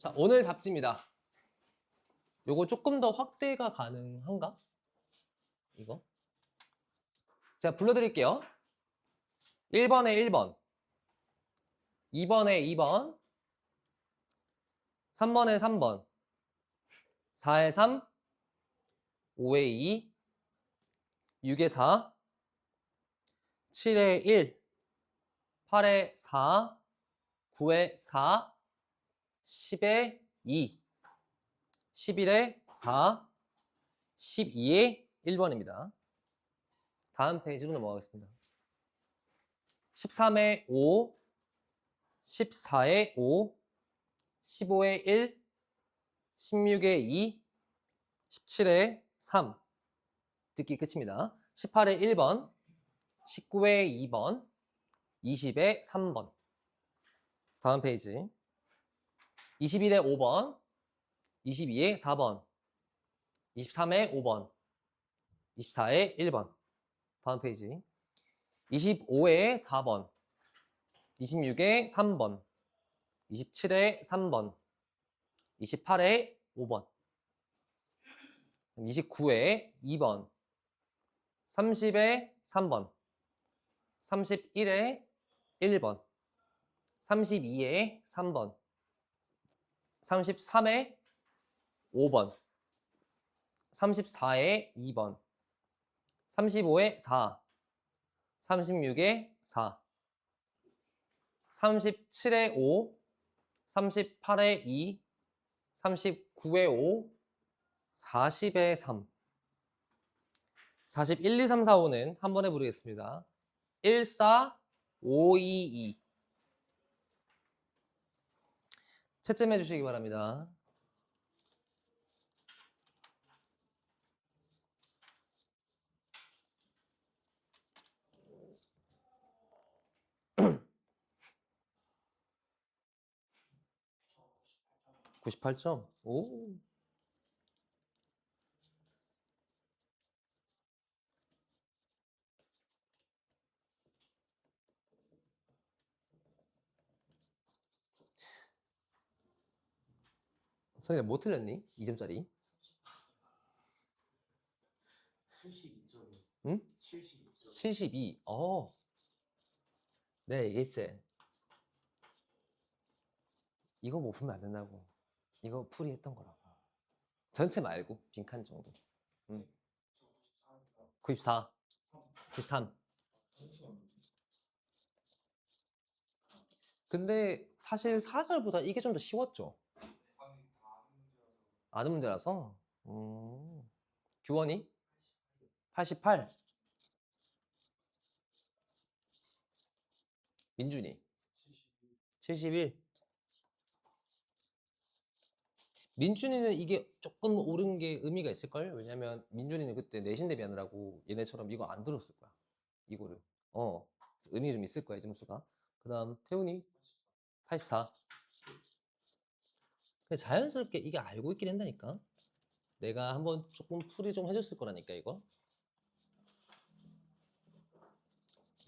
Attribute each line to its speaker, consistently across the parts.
Speaker 1: 자, 오늘 답지입니다. 요거 조금 더 확대가 가능한가? 이거? 제가 불러드릴게요. 1번에 1번, 2번에 2번, 3번에 3번, 4에 3, 5에 2, 6에 4, 7에 1, 8에 4, 9에 4, 10에 2, 11에 4, 12에 1번입니다. 다음 페이지로 넘어가겠습니다. 13에 5, 14에 5, 15에 1, 16에 2, 17에 3. 듣기 끝입니다. 18에 1번, 19에 2번, 20에 3번. 다음 페이지. 21에 5번, 22에 4번, 23에 5번, 24에 1번. 다음 페이지. 25에 4번, 26에 3번, 27에 3번, 28에 5번, 29에 2번, 30에 3번, 31에 1번, 32에 3번, 33에 5번, 34에 2번, 35에 4, 36에 4, 37에 5, 38에 2, 39에 5, 40에 3. 41, 2, 3, 4, 5는 한 번에 부르겠습니다. 1, 4, 5, 2, 2. 채점해 주시기 바랍니다. (98점) 오. 선생님 뭐 틀렸니? 2점짜리
Speaker 2: 72점.
Speaker 1: 응?
Speaker 2: 72점.
Speaker 1: 72. 네, 얘기했지. 이거 못 풀면 안 된다고. 이거 풀이했던 거라고. 전체 말고 빈칸 정도. 응. 94, 93. 근데 사실 사설보다 이게 좀 더 쉬웠죠. 아는 문제라서. 규원이 88. 민준이 71. 민준이는 이게 조금 옳은 게 의미가 있을걸? 왜냐면 민준이는 그때 내신 대비하느라고 얘네처럼 이거 안 들었을 거야. 이거를. 의미가 좀 있을 거야, 이 점수가. 그 다음 태훈이 84. 근데 자연스럽게 이게 알고 있긴 한다니까. 내가 한번 조금 풀이 좀 해줬을 거라니까, 이거.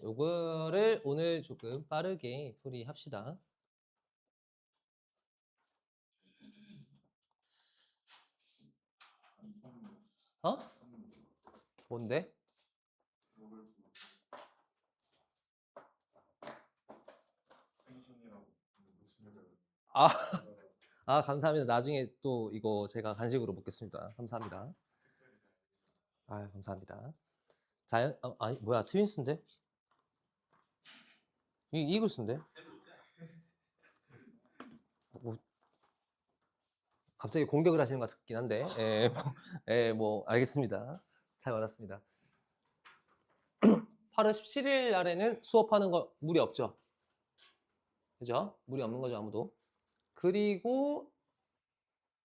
Speaker 1: 요거를 오늘 조금 빠르게 풀이합시다. 어? 뭔데? 아, 감사합니다. 나중에 또 이거 제가 간식으로 먹겠습니다. 감사합니다. 감사합니다. 아니, 뭐야, 트윈스인데? 이글스인데? 뭐, 갑자기 공격을 하시는 것 같긴 한데, 알겠습니다. 잘 받았습니다. 8월 17일 날에는 수업하는 거 무리 없죠? 그죠? 무리 없는 거죠, 아무도. 그리고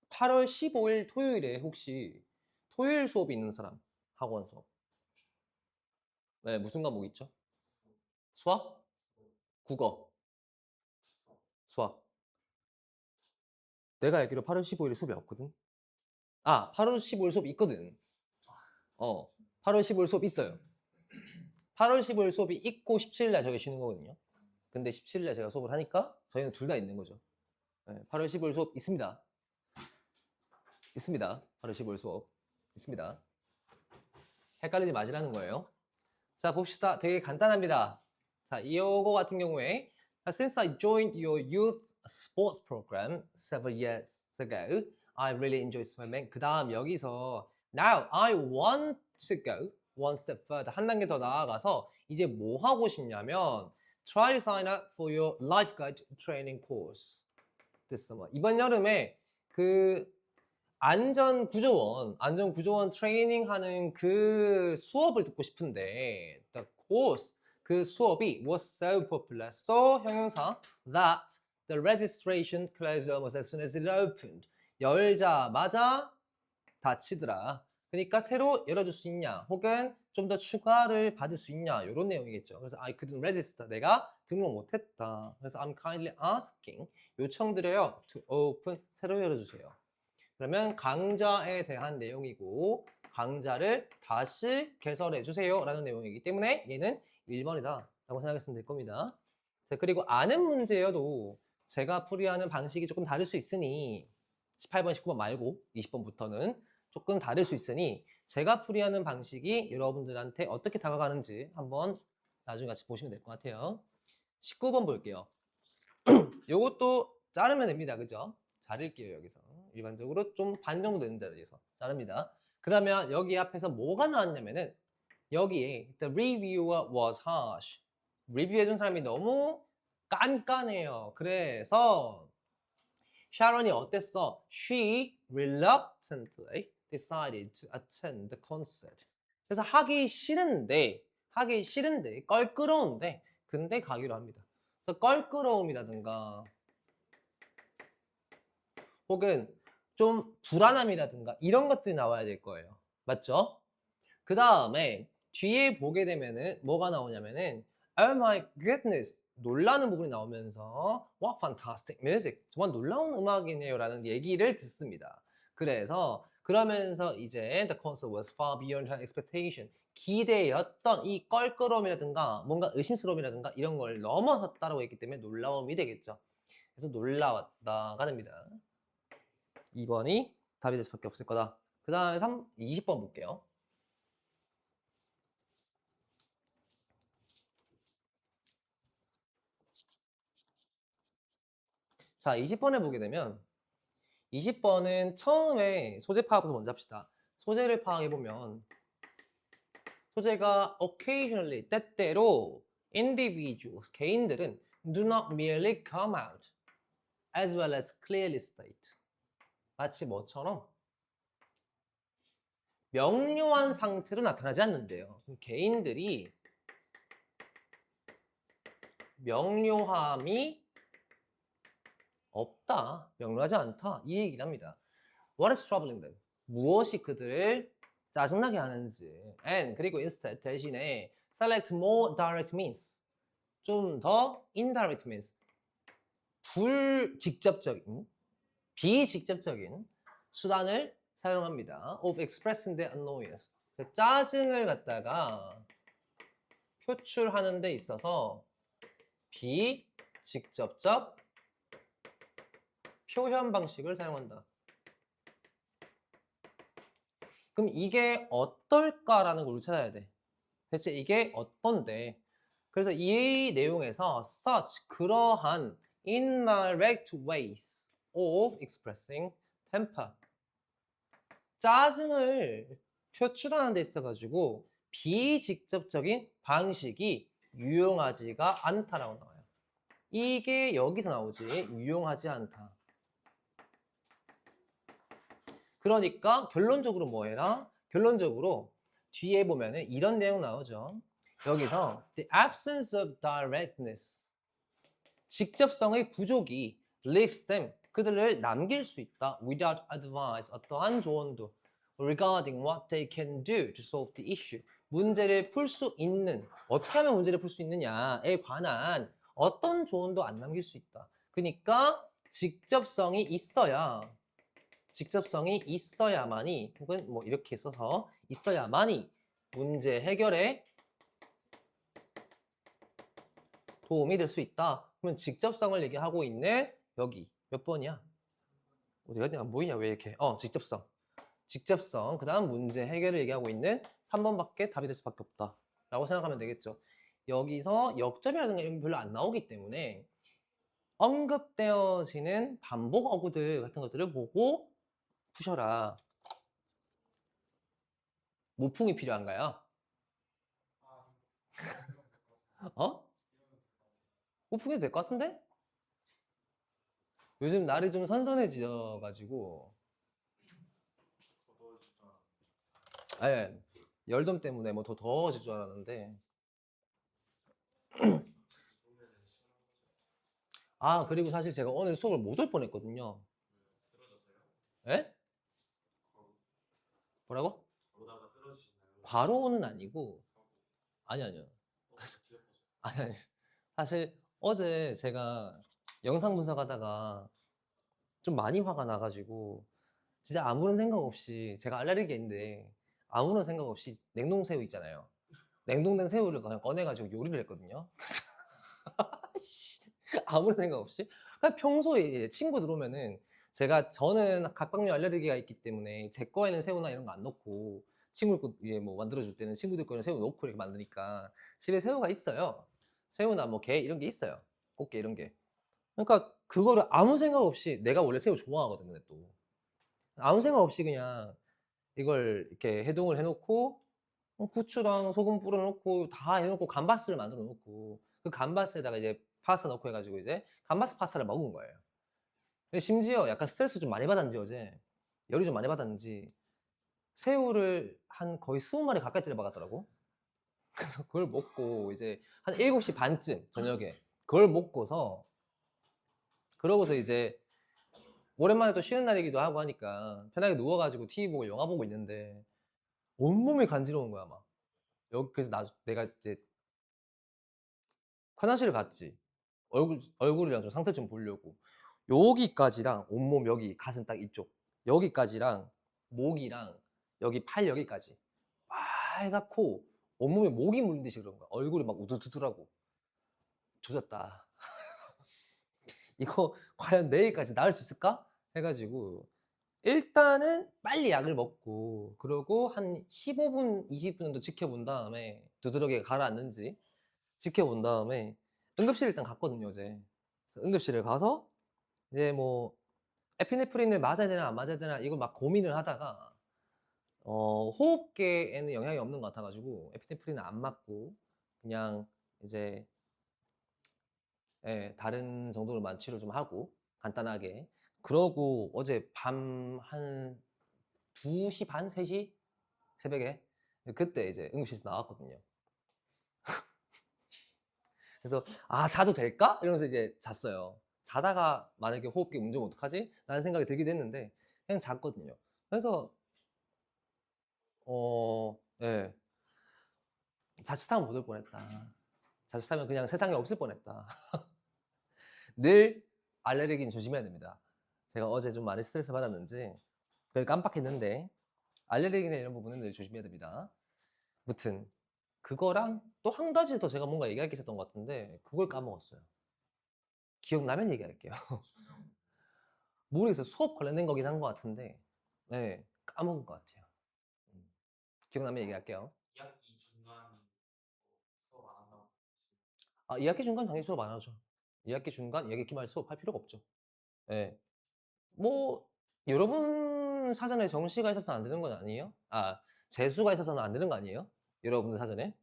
Speaker 1: 8월 15일 토요일에 혹시 토요일 수업이 있는 사람, 학원 수업. 네, 무슨 과목 있죠? 수학? 국어? 수학. 내가 알기로 8월 15일에 수업이 없거든? 8월 15일 수업 있거든. 8월 15일 수업 있어요. 8월 15일 수업이 있고 17일 날 저희 쉬는 거거든요. 근데 17일 날 제가 수업을 하니까 저희는 둘 다 있는 거죠. 네, 8월 15일 수업 있습니다. 있습니다. 8월 15일 수업 있습니다. 헷갈리지 마시라는 거예요. 자, 봅시다. 되게 간단합니다. 자, 이거 같은 경우에 Since I joined your youth sports program several years ago, I really enjoy swimming. 그 다음 여기서 Now I want to go one step further. 한 단계 더 나아가서 이제 뭐 하고 싶냐면 Try to sign up for your lifeguard training course this summer. 이번 여름에 그 안전구조원 트레이닝 하는 그 수업을 듣고 싶은데 the course, 그 수업이 was so popular, so 형용사 that the registration closed almost as soon as it opened. 열자마자 닫히더라. 그러니까 새로 열어줄 수 있냐 혹은 좀 더 추가를 받을 수 있냐 이런 내용이겠죠. 그래서 I couldn't register, 내가 등록 못했다. 그래서 I'm kindly asking, 요청드려요 to open, 새로 열어주세요. 그러면 강좌에 대한 내용이고 강좌를 다시 개설해 주세요 라는 내용이기 때문에 얘는 1번이다 라고 생각했으면 될 겁니다. 자, 그리고 아는 문제여도 제가 풀이하는 방식이 조금 다를 수 있으니 18번, 19번 말고 20번부터는 조금 다를 수 있으니 제가 풀이하는 방식이 여러분들한테 어떻게 다가가는지 한번 나중에 같이 보시면 될 것 같아요. 19번 볼게요. 요것도 자르면 됩니다. 그죠? 자를게요. 여기서 일반적으로 좀 반 정도 되는 자리에서 자릅니다. 그러면 여기 앞에서 뭐가 나왔냐면은 여기에 The reviewer was harsh, 리뷰해준 사람이 너무 깐깐해요. 그래서 샤론이 어땠어? She reluctantly decided to attend the concert. 그래서 하기 싫은데 껄끄러운데 근데 가기로 합니다. 그래서 껄끄러움이라든가 혹은 좀 불안함이라든가 이런 것들이 나와야 될 거예요. 맞죠? 그 다음에 뒤에 보게 되면은 뭐가 나오냐면은 Oh my goodness, 놀라는 부분이 나오면서 What fantastic music, 정말 놀라운 음악이네요 라는 얘기를 듣습니다. 그래서 그러면서 이제 The concert was far beyond her expectation, 기대였던 이 껄끄러움이라든가 뭔가 의심스러움이라든가 이런 걸 넘어섰다라고 했기 때문에 놀라움이 되겠죠. 그래서 놀라웠다가 됩니다. 2번이 답이 될 수밖에 없을 거다. 그 다음에 20번 볼게요. 자, 20번에 보게 되면 20번은 처음에 소재 파악부터 먼저 합시다. 소재를 파악해보면 소재가 occasionally, 때때로 individuals, 개인들은 do not merely come out as well as clearly state. 마치 뭐처럼 명료한 상태로 나타나지 않는데요. 개인들이 명료함이 없다, 명료하지 않다 이 얘기를 합니다. What is troubling them? 무엇이 그들을 짜증나게 하는지. And 그리고 instead 대신에 select more direct means, 좀 더 indirect means, 불직접적인, 비직접적인 수단을 사용합니다. Of expressing their annoyance. 짜증을 갖다가 표출하는 데 있어서 비직접적 표현 방식을 사용한다. 그럼 이게 어떨까라는 걸 우리 찾아야 돼. 대체 이게 어떤데? 그래서 이 내용에서 such, 그러한 indirect ways of expressing temper, 짜증을 표출하는 데 있어가지고 비직접적인 방식이 유용하지가 않다라고 나와요. 이게 여기서 나오지, 유용하지 않다. 그러니까 결론적으로 뭐 해라? 결론적으로 뒤에 보면은 이런 내용 나오죠. 여기서 the absence of directness, 직접성의 부족이 leaves them, 그들을 남길 수 있다. without advice, 어떠한 조언도 regarding what they can do to solve the issue, 문제를 풀 수 있는, 어떻게 하면 문제를 풀 수 있느냐에 관한 어떤 조언도 안 남길 수 있다. 그러니까 직접성이 있어야만이 혹은 뭐 이렇게 써서 있어야만이 문제 해결에 도움이 될 수 있다. 그러면 직접성을 얘기하고 있는 여기 몇 번이야? 어디 갔냐? 안 보이냐? 왜 이렇게? 직접성. 직접성. 그 다음 문제 해결을 얘기하고 있는 3번밖에 답이 될 수밖에 없다. 라고 생각하면 되겠죠. 여기서 역점이라든가 이런 게 별로 안 나오기 때문에 언급되어지는 반복 어구들 같은 것들을 보고 푸셔라. 무풍이 필요한가요? 어? 무풍이 될 것 같은데? 요즘 날이 좀 선선해져가지고 아니, 열돔 때문에 뭐 더 더워질 줄 알았는데 그리고 사실 제가 오늘 수업을 못 올 뻔했거든요. 에? 뭐라고?
Speaker 2: 그러다가 쓰러지시나요?
Speaker 1: 과로는 아니고 아니요. 아니 사실 어제 제가 영상 분석하다가 좀 많이 화가 나가지고 진짜 아무런 생각 없이 제가 알레르기인데 아무런 생각 없이 냉동새우 있잖아요. 냉동된 새우를 그냥 꺼내가지고 요리를 했거든요. 아무런 생각 없이 그냥 평소에 친구 들어오면은 저는 각각류 알레르기가 있기 때문에 제 거에는 새우나 이런 거 안 넣고 친구 거 위에 뭐 만들어줄 때는 친구들 거는 새우 넣고 이렇게 만드니까 집에 새우가 있어요. 새우나 뭐 게 이런 게 있어요. 꽃게 이런 게. 그러니까 그거를 아무 생각 없이 내가 원래 새우 좋아하거든 근데 또 아무 생각 없이 그냥 이걸 이렇게 해동을 해놓고 후추랑 소금 뿌려놓고 다 해놓고 감바스를 만들어 놓고 그 감바스에다가 이제 파스타 넣고 해가지고 이제 감바스 파스타를 먹은 거예요. 근데 심지어 약간 스트레스 좀 많이 받았는지 어제 열이 좀 많이 받았는지 새우를 한 거의 20마리 가까이 때려 박았더라고. 그래서 그걸 먹고 이제 한 7시 반쯤 저녁에 그걸 먹고서 그러고서 이제 오랜만에 또 쉬는 날이기도 하고 하니까 편하게 누워가지고 TV 보고 영화 보고 있는데 온몸이 간지러운 거야 막. 그래서 내가 이제 화장실을 갔지. 얼굴이랑 좀 상태 좀 보려고. 여기까지랑 온몸 여기 가슴 딱 이쪽 여기까지랑 목이랑 여기 팔 여기까지 빨갛고 온몸에 모기 물린 듯이 그런 거야. 얼굴이 막 우두두두라고. 조졌다. 이거 과연 내일까지 나을 수 있을까? 해가지고 일단은 빨리 약을 먹고 그러고 한 15분, 20분 정도 지켜본 다음에 두드러기가 가라앉는지 지켜본 다음에 응급실 일단 갔거든요 어제. 그래서 응급실을 가서 이제 뭐 에피네프린을 맞아야 되나 안 맞아야 되나 이걸 막 고민을 하다가 호흡계에는 영향이 없는 것 같아가지고 에피네프린은 안 맞고 그냥 이제 다른 정도로만 치료 좀 하고 간단하게 그러고 어제 밤 한 2시 반, 3시 새벽에 그때 이제 응급실에서 나왔거든요. 그래서 자도 될까? 이러면서 이제 잤어요. 자다가 만약에 호흡기 문제면 어떡하지? 라는 생각이 들기도 했는데 그냥 잤거든요. 그래서 예. 자칫하면 못 올 뻔했다. 자칫하면 그냥 세상에 없을 뻔했다. 늘 알레르기는 조심해야 됩니다. 제가 어제 좀 많이 스트레스 받았는지 그걸 깜빡했는데 알레르기나 이런 부분은 늘 조심해야 됩니다. 무튼 그거랑 또 한 가지 더 제가 뭔가 얘기할 게 있었던 것 같은데 그걸 까먹었어요. 기억나면 얘기할게요. 모르겠어요. 수업 관련된 거긴 한 것 같은데 네, 까먹은 것 같아요. 기억나면 얘기할게요.
Speaker 2: 2학기 중간 수업 안 한다고.
Speaker 1: 2학기 중간 당연히 수업 안 하죠. 2학기 중간, 2학기 말 수업 할 필요가 없죠. 네. 뭐 여러분 사전에 정시가 있어서는 안 되는 건 아니에요? 재수가 있어서는 안 되는 거 아니에요? 여러분들 사전에?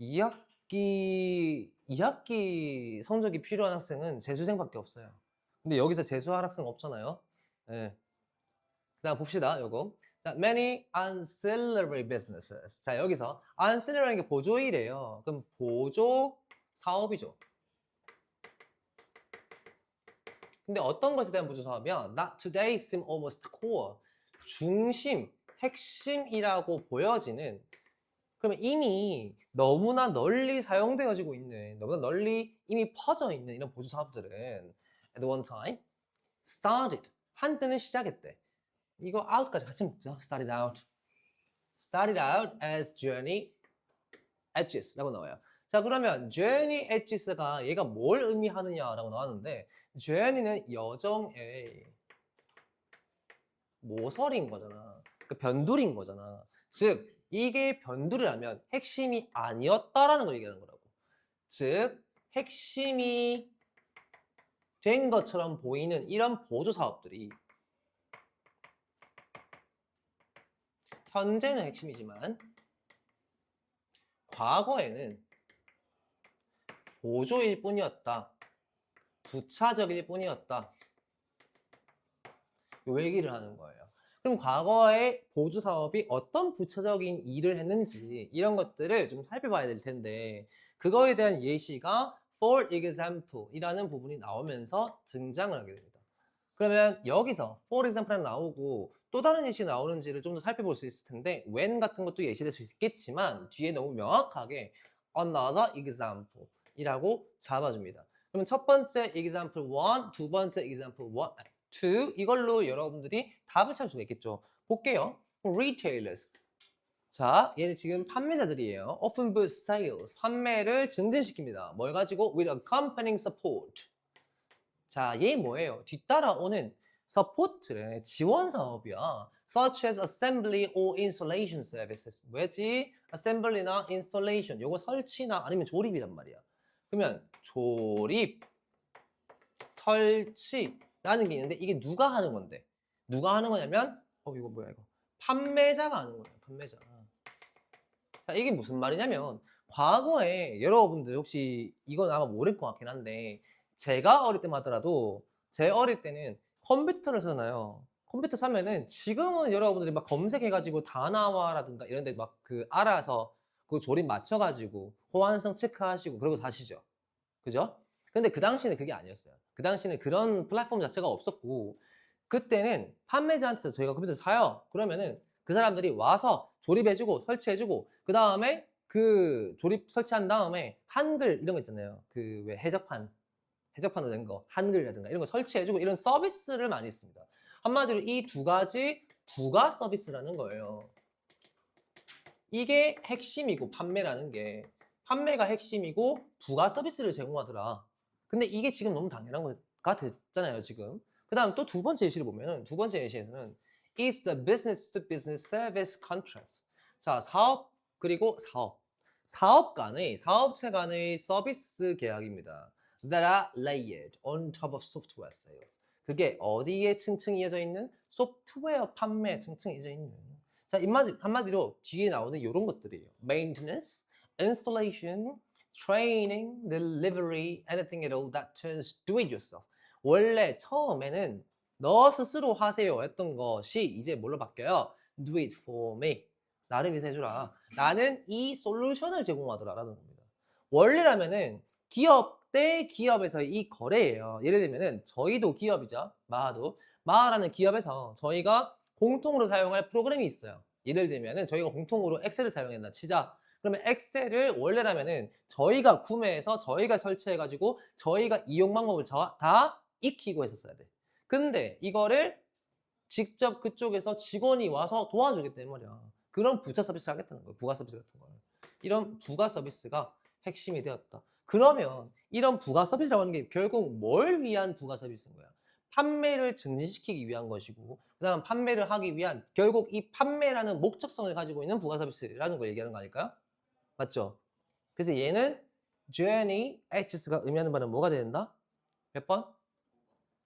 Speaker 1: 2학기 성적이 필요한 학생은 재수생밖에 없어요. 근데 여기서 재수할 학생 없잖아요. 네. 그다음 봅시다. 요거. 자, many ancillary businesses. 자, 여기서 ancillary라는 게 보조일이에요. 그럼 보조 사업이죠. 근데 어떤 것에 대한 보조 사업이야? Not today seem almost core. 중심, 핵심이라고 보여지는 그러면 이미 너무나 널리 사용되어지고 있는 너무나 널리 이미 퍼져 있는 이런 보조 사업들은 at one time started 한때는 시작했대. 이거 out까지 같이 묶죠. started out as journey edges라고 나와요. 자, 그러면 journey edges가 얘가 뭘 의미하느냐라고 나왔는데 journey는 여정의 모서리인 거잖아. 그 변두리인 거잖아. 즉 이게 변두리라면 핵심이 아니었다라는 걸 얘기하는 거라고. 즉 핵심이 된 것처럼 보이는 이런 보조 사업들이 현재는 핵심이지만 과거에는 보조일 뿐이었다. 부차적일 뿐이었다. 요 얘기를 하는 거예요. 그럼 과거에 보조 사업이 어떤 부차적인 일을 했는지 이런 것들을 좀 살펴봐야 될 텐데 그거에 대한 예시가 for example 이라는 부분이 나오면서 등장을 하게 됩니다. 그러면 여기서 for example이 나오고 또 다른 예시가 나오는지를 좀 더 살펴볼 수 있을 텐데 when 같은 것도 예시될 수 있겠지만 뒤에 너무 명확하게 another example 이라고 잡아줍니다. 그러면 첫 번째 example 1, 두 번째 example 2 이걸로 여러분들이 답을 찾을 수가 있겠죠. 볼게요. retailers. 자, 얘는 지금 판매자들이에요. often boost sales. 판매를 증진시킵니다. 뭘 가지고? with accompanying support. 자, 얘 뭐예요? 뒤따라오는 서포트를 지원 사업이야. such as assembly or installation services. 왜지? assembly나 installation. 요거 설치나 아니면 조립이란 말이야. 그러면 조립, 설치라는 게 있는데 이게 누가 하는 건데? 누가 하는 거냐면 이거 뭐야 이거? 판매자가 하는 거예요. 판매자. 자, 이게 무슨 말이냐면 과거에 여러분들 혹시 이건 아마 모를 것 같긴 한데 제가 어릴 때만 하더라도 제 어릴 때는 컴퓨터를 쓰잖아요. 컴퓨터 사면은 지금은 여러분들이 막 검색해가지고 다나와라든가 이런 데 막 그 알아서 그 조립 맞춰가지고 호환성 체크하시고 그러고 사시죠. 그죠? 근데 그 당시에는 그게 아니었어요. 그 당시에는 그런 플랫폼 자체가 없었고 그때는 판매자한테 저희가 컴퓨터 사요. 그러면은 그 사람들이 와서 조립해주고 설치해주고 그 다음에 그 조립 설치한 다음에 한글 이런 거 있잖아요. 그 왜 해적판으로 된 거 한글이라든가 이런 거 설치해주고 이런 서비스를 많이 했습니다. 한마디로 이 두 가지 부가 서비스라는 거예요. 이게 핵심이고 판매라는 게 판매가 핵심이고 부가 서비스를 제공하더라. 근데 이게 지금 너무 당연한 거가 됐잖아요, 지금. 그 다음 또 두 번째 예시를 보면은 두 번째 예시에서는 is the business to business service contracts. 자, 사업 그리고 사업 간의 사업체 간의 서비스 계약입니다. that are layered on top of software sales. 그게 어디에 층층이 이어져 있는 소프트웨어 판매 층층이 이어져 있는. 자, 한마디로 뒤에 나오는 이런 것들이에요. maintenance, installation, training, delivery, anything at all that turns do it yourself. 원래 처음에는 너 스스로 하세요 했던 것이 이제 뭘로 바뀌어요? Do it for me. 나를 위해서 해주라. 나는 이 솔루션을 제공하더라라는 겁니다. 원래라면은 기업 대 기업에서의 이 거래예요. 예를 들면은 저희도 기업이죠. 마하라는 기업에서 저희가 공통으로 사용할 프로그램이 있어요. 예를 들면은 저희가 공통으로 엑셀을 사용했나 치자. 그러면 엑셀을 원래라면은 저희가 구매해서 저희가 설치해가지고 저희가 이용 방법을 다 익히고 했었어야 돼. 근데 이거를 직접 그쪽에서 직원이 와서 도와주겠다는 말이야. 그런 부차 서비스를 하겠다는 거예요. 부가 서비스 같은 거를. 이런 부가 서비스가 핵심이 되었다. 그러면 이런 부가 서비스라고 하는 게 결국 뭘 위한 부가 서비스인 거야? 판매를 증진시키기 위한 것이고 그다음 판매를 하기 위한 결국 이 판매라는 목적성을 가지고 있는 부가 서비스라는 걸 얘기하는 거 아닐까요? 맞죠? 그래서 얘는 journey access가 의미하는 바는 뭐가 된다? 몇 번?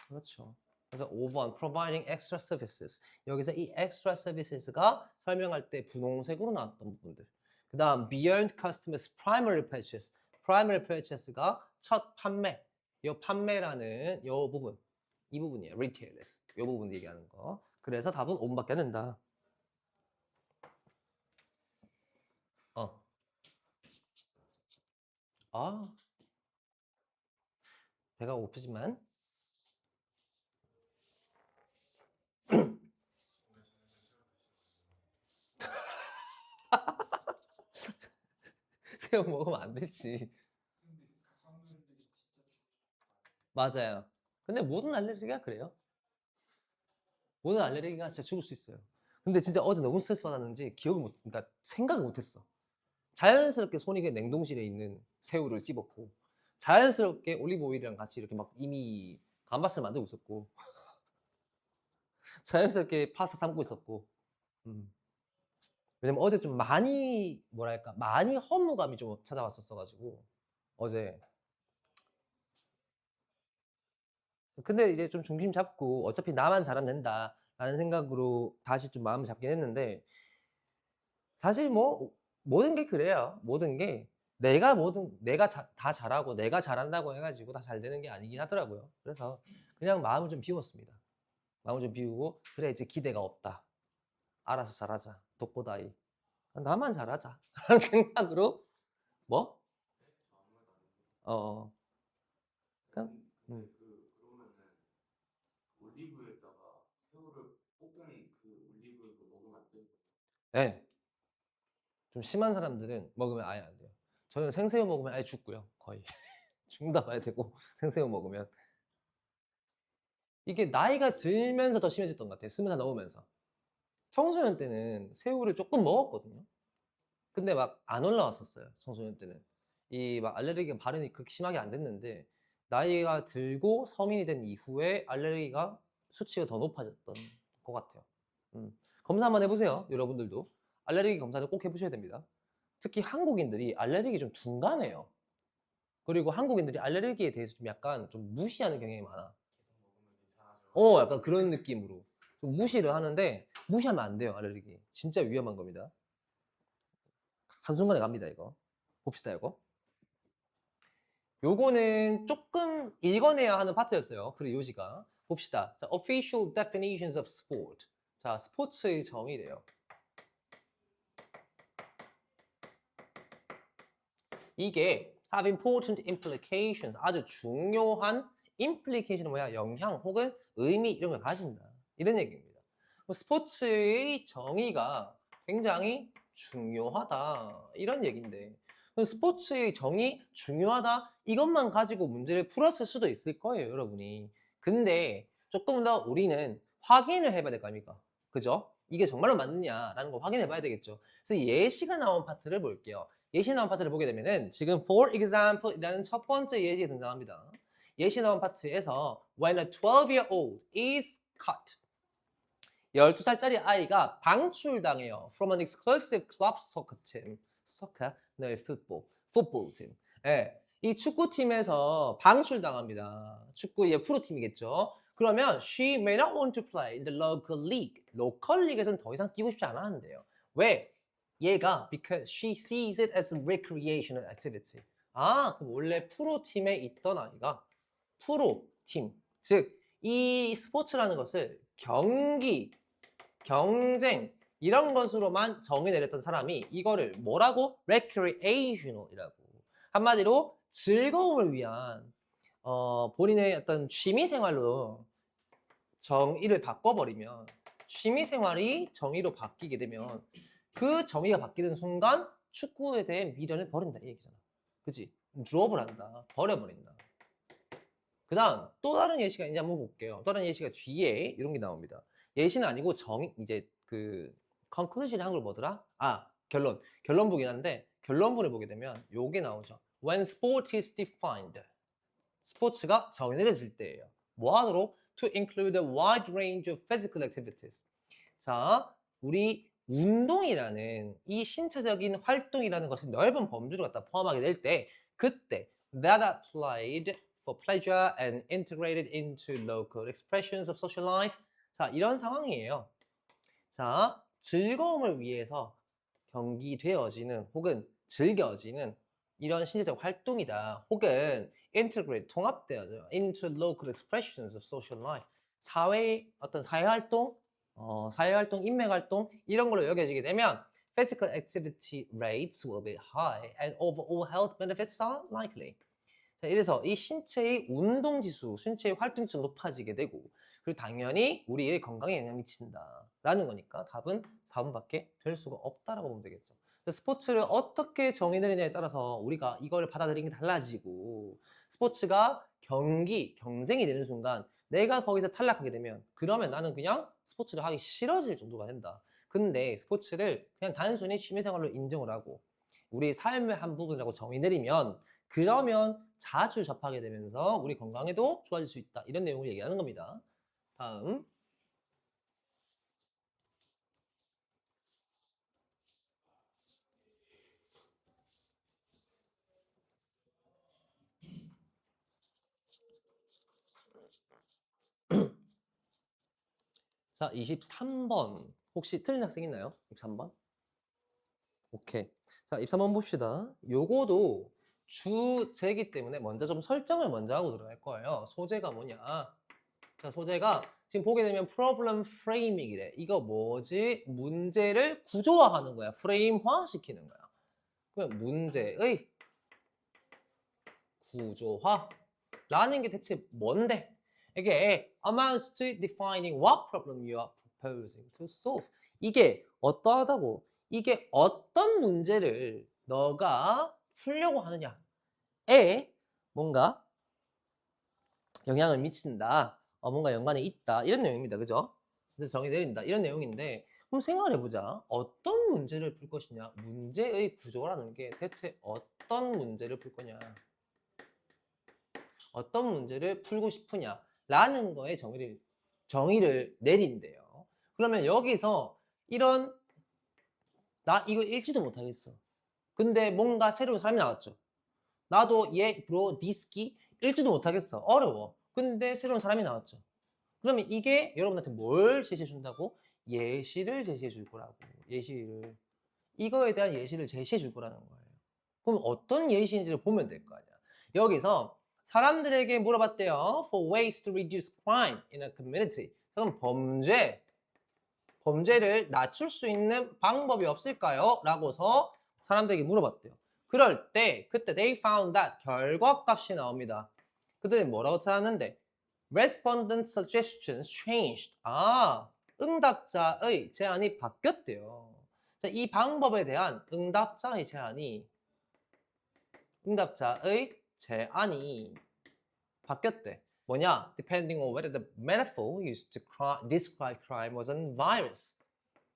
Speaker 1: 그렇죠. 그래서 5번 providing extra services. 여기서 이 extra services가 설명할 때 분홍색으로 나왔던 부분들. 그 다음 beyond customers primary purchase. primary purchase가 첫 판매. 이 판매라는 이 부분. 이 부분이에요. retailers. 이 부분 얘기하는 거. 그래서 답은 5번밖에 안 된다. 배가 고프지만 새우 먹으면 안 되지. 맞아요. 근데 모든 알레르기가 그래요. 모든 알레르기가 진짜 죽을 수 있어요. 근데 진짜 어제 너무 스트레스 받았는지 기억을 그러니까 생각을 못했어. 자연스럽게 손이 그 냉동실에 있는 새우를 찝었고 자연스럽게 올리브 오일이랑 같이 이렇게 막 이미 감바스를 만들고 있었고 자연스럽게 파스타 삶고 있었고 음. 왜냐면 어제 좀 많이 뭐랄까 많이 허무감이 좀 찾아왔었어 가지고 어제 근데 이제 좀 중심 잡고 '어차피 나만 잘하면 된다.'라는 생각으로 다시 좀 마음을 잡긴 했는데 사실 뭐 모든 게 그래요. 모든 게 내가 다 잘하고 내가 잘한다고 해 가지고 다 잘 되는 게 아니긴 하더라고요. 그래서 그냥 마음을 좀 비웠습니다. 마음을 좀 비우고 '그래 이제 기대가 없다. 알아서 잘하자. 독보다이. 나만 잘하자.' 라는 생각으로 뭐? 어어. 그냥
Speaker 2: 근데 그러면은 올리브에다가 새우를 볶은 그 올리브유 먹으면 안 되는 거예요?
Speaker 1: 예. 좀 심한 사람들은 먹으면 아예 안 돼요. 저는 생새우 먹으면 아예 죽고요, 거의. 죽는다 봐야 되고 생새우 먹으면. 이게 나이가 들면서 더 심해졌던 것 같아요, 20살 넘으면서. 청소년 때는 새우를 쪼끔 먹었거든요. 근데 막 안 올라왔었어요, 청소년 때는. 이 막 알레르기가 발현이 그렇게 심하게 안 됐는데 나이가 들고 성인이 된 이후에 알레르기가 수치가 더 높아졌던 것 같아요. 검사 한번 해 보세요, 여러분들도. 알레르기 검사를 꼭 해 보셔야 됩니다. 특히 한국인들이 알레르기 좀 둔감해요. 그리고 한국인들이 알레르기에 대해서 좀 약간 좀 무시하는 경향이 많아.
Speaker 2: 계속 먹으면 괜찮아져.
Speaker 1: 약간 그런 느낌으로. 좀 무시를 하는데 무시하면 안 돼요, 알레르기. 진짜 위험한 겁니다. 한순간에 갑니다, 이거. 봅시다, 이거. 요거는 쪼끔 읽어내야 하는 파트였어요, 그리고 요지가. 봅시다. 자, official definitions of sport. 자, 스포츠의 정의래요. 이게 have important implications. 아주 중요한 implication은 뭐야? 영향 혹은 의미 이런 걸 가진다. 이런 얘기입니다. 스포츠의 정의가 굉장히 중요하다. 이런 얘기인데 그럼 스포츠의 정의 중요하다. 이것만 가지고 문제를 풀었을 수도 있을 거예요, 여러분이. 근데 조금 더 우리는 확인을 해봐야 될 거 아닙니까? 그죠? 이게 정말로 맞느냐라는 걸 확인해 봐야 되겠죠. 그래서 예시가 나온 파트를 볼게요. 예시 나온 파트를 보게 되면은 지금 for example이라는 첫 번째 예시가 등장합니다. 예시 나온 파트에서 when a 12-year-old is cut 12살짜리 아이가 방출당해요. from an exclusive club soccer team. soccer? 네, football team. 예. 이 축구팀에서 방출당합니다. 축구의 프로팀이겠죠. 그러면 she may not want to play in the local league. 로컬 리그에서는 더 이상 뛰고 싶지 않아 한대요. 왜? 얘가 because she sees it as a recreational activity. 아, 그럼 원래 프로팀에 있던 아이가 프로팀, 즉 이 스포츠라는 것을 경기, 경쟁 이런 것으로만 정의 내렸던 사람이 이거를 뭐라고? recreational이라고. 한마디로 즐거움을 위한 본인의 어떤 취미 생활로 정의를 바꿔버리면 취미 생활이 정의로 바뀌게 되면 그 정의가 바뀌는 순간 축구에 대해 미련을 버린다 이 얘기잖아. 그치? 드롭을 한다. 버려버린다. 그 다음 또 다른 예시가 이제 한번 볼게요. 또 다른 예시가 뒤에 이런 게 나옵니다. 예시는 아니고 이제 그 conclusion의 한글 뭐더라? 아, 결론 보긴 한데 결론부를 보게 되면 요게 나오죠. When sport is defined. 스포츠가 정의해질 때예요. 뭐 하도록? To include a wide range of physical activities. 자, 우리 운동이라는 이 신체적인 활동이라는 것을 넓은 범주를 갖다 포함하게 될 때 그때 that applied for pleasure and integrated into local expressions of social life. 자, 이런 상황이에요. 자, 즐거움을 위해서 경기되어지는 혹은 즐겨지는 이런 신체적 활동이다. 혹은 integrate, 통합되어져 into local expressions of social life. 사회의 어떤 사회활동, 사회활동, 인맥활동 이런 걸로 여겨지게 되면 physical activity rates will be high and overall health benefits are likely. 자, 이래서 이 신체의 운동지수, 신체의 활동지수 높아지게 되고 그리고 당연히 우리의 건강에 영향을 미친다라는 거니까 답은 4번밖에 될 수가 없다라고 보면 되겠죠. 스포츠를 어떻게 정의되느냐에 따라서 우리가 이걸 받아들이는 게 달라지고 스포츠가 경쟁이 되는 순간 내가 거기서 탈락하게 되면 그러면 나는 그냥 스포츠를 하기 싫어질 정도가 된다. 근데 스포츠를 그냥 단순히 취미생활로 인정을 하고 우리 삶의 한 부분이라고 정의 내리면 그러면 자주 접하게 되면서 우리 건강에도 좋아질 수 있다. 이런 내용을 얘기하는 겁니다. 다음. 자, 23번. 혹시 틀린 학생 있나요? 23번? 오케이. 자, 23번 봅시다. 요거도 주제이기 때문에 먼저 좀 설정을 먼저 하고 들어갈 거예요. 소재가 뭐냐? 자, 소재가 지금 보게 되면 problem framing이래. 이거 뭐지? 문제를 구조화하는 거야. 프레임화 시키는 거야. 그러면 문제의 구조화라는 게 대체 뭔데? 이게 amounts to defining what problem you are proposing to solve. 이게 어떠하다고? 이게 어떤 문제를 너가 풀려고 하느냐에 뭔가 영향을 미친다. 뭔가 연관이 있다. 이런 내용입니다. 그죠? 그래서 정의 내린다. 이런 내용인데 그럼 생각해보자. 어떤 문제를 풀 것이냐? 문제의 구조라는 게 대체 어떤 문제를 풀 거냐? 어떤 문제를 풀고 싶으냐? 라는 거에 정의를 내린대요. 그러면 여기서 이런 나 이거 읽지도 못하겠어. 근데 뭔가 새로운 사람이 나왔죠. 나도 얘 브로 디스키 읽지도 못하겠어. 어려워. 근데 새로운 사람이 나왔죠. 그러면 이게 여러분한테 뭘 제시해 준다고? 예시를 제시해 줄 거라고. 예시를. 이거에 대한 예시를 제시해 줄 거라는 거예요. 그럼 어떤 예시인지를 보면 될 거 아니야. 여기서 사람들에게 물어봤대요. For ways to reduce crime in a community. 그럼 범죄를 낮출 수 있는 방법이 없을까요? 라고서 사람들에게 물어봤대요. 그럴 때 그때 they found that 결과값이 나옵니다. 그들이 뭐라고 찾았는데 respondent suggestions changed. 응답자의 제안이 바뀌었대요. 자, 이 방법에 대한 응답자의 제안이 바뀌었대. 뭐냐? Depending on whether the metaphor used to describe crime was a virus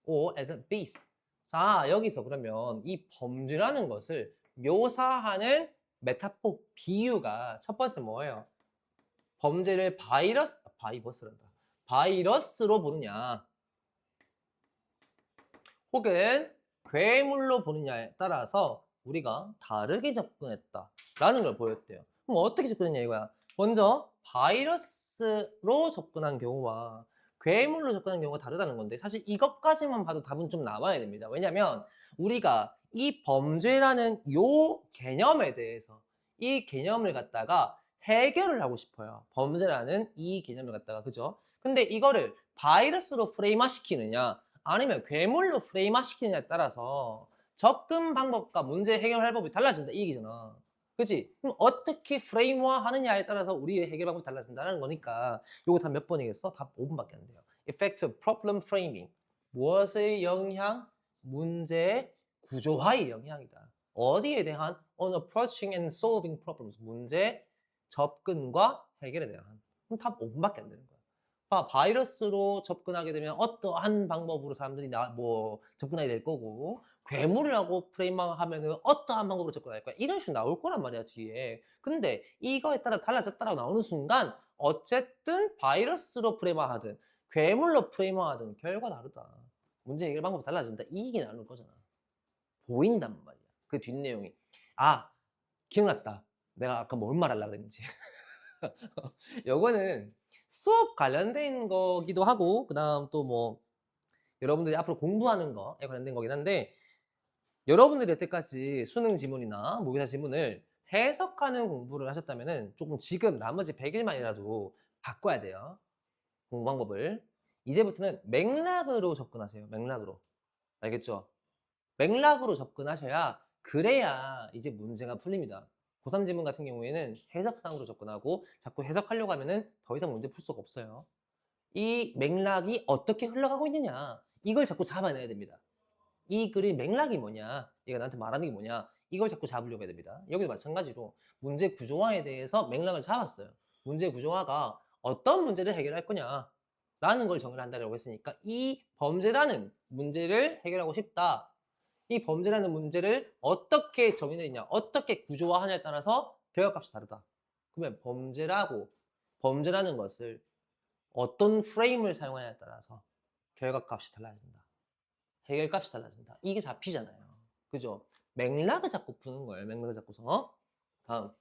Speaker 1: or as a beast. 자, 여기서 그러면 이 범죄라는 것을 묘사하는 메타포, 비유가 첫 번째 뭐예요? 범죄를 바이러스로 보느냐 혹은 괴물로 보느냐에 따라서 우리가 다르게 접근했다라는 걸 보였대요. 그럼 어떻게 접근했냐 이거야. 먼저 바이러스로 접근한 경우와 괴물로 접근한 경우가 다르다는 건데 사실 이것까지만 봐도 답은 좀 나와야 됩니다. 왜냐면 우리가 이 범죄라는 요 개념에 대해서 이 개념을 갖다가 해결을 하고 싶어요. 범죄라는 이 개념을 갖다가 그죠? 근데 이거를 바이러스로 프레임화시키느냐 아니면 괴물로 프레임화시키느냐에 따라서 접근 방법과 문제 해결 방법이 달라진다 이 얘기잖아. 그치? 그럼 어떻게 프레임화하느냐에 따라서 우리의 해결 방법이 달라진다는 거니까 이거 다 몇 번이겠어? 다 5분밖에 안 돼요. Effective problem framing. 무엇의 영향? 문제 구조화의 영향이다. 어디에 대한? On approaching and solving problems. 문제 접근과 해결에 대한. 그럼 답 5분밖에 안 되는 거야. 바이러스로 접근하게 되면 어떠한 방법으로 사람들이 접근하게 될 거고 괴물이라고 프레임하면은 어떠한 방법으로 접근할 거야. 이런 식으로 나올 거란 말이야 뒤에. 근데 이거에 따라 달라졌다라고 나오는 순간 어쨌든 바이러스로 프레임하든 괴물로 프레임하든 결과 다르다. 문제 해결 방법이 달라진다. 이 얘기 나올 거잖아. 보인단 말이야. 그 뒷내용이. 기억났다. 내가 아까 뭘 말하려고 그랬는지. 요거는 수업 관련된 거기도 하고 그다음 또 뭐 여러분들이 앞으로 공부하는 거에 관련된 거긴 한데 여러분들이 여태까지 수능 지문이나 모의고사 지문을 해석하는 공부를 하셨다면은 조금 지금 나머지 100일만이라도 바꿔야 돼요. 공부 방법을. 이제부터는 맥락으로 접근하세요. 맥락으로. 알겠죠? 맥락으로 접근하셔야 그래야 이제 문제가 풀립니다. 고3 지문 같은 경우에는 해석상으로 접근하고 자꾸 해석하려고 하면은 더 이상 문제 풀 수가 없어요. 이 맥락이 어떻게 흘러가고 있느냐 이걸 자꾸 잡아내야 됩니다. 이 글의 맥락이 뭐냐 얘가 나한테 말하는 게 뭐냐 이걸 자꾸 잡으려고 해야 됩니다. 여기도 마찬가지로 문제 구조화에 대해서 맥락을 잡았어요. 문제 구조화가 어떤 문제를 해결할 거냐 라는 걸 정의를 한다고 했으니까 이 범죄라는 문제를 해결하고 싶다. 이 범죄라는 문제를 어떻게 정의되냐, 어떻게 구조화하냐에 따라서 결과값이 다르다. 그러면 범죄라는 것을 어떤 프레임을 사용하냐에 따라서 결과값이 달라진다. 해결값이 달라진다. 이게 잡히잖아요. 그죠? 맥락을 잡고 푸는 거예요. 맥락을 잡고서. 다음.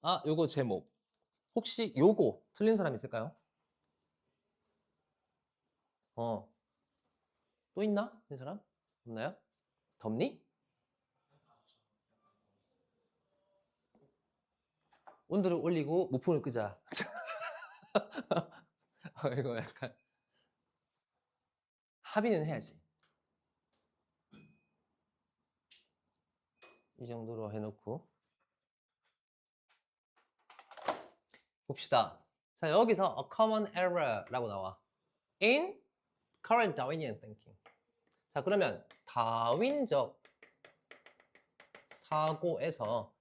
Speaker 1: 아, 요거 제목. 혹시 요거 틀린 사람 있을까요? 또 있나? 틀린 사람? 없나요? 덥니? 온도를 올리고 무풍을 끄자. 이거 약간 합의는 해야지. 이 정도로 해놓고 봅시다. 자, 여기서 a common error라고 나와. In current Darwinian thinking. 자, 그러면 다윈적 사고에서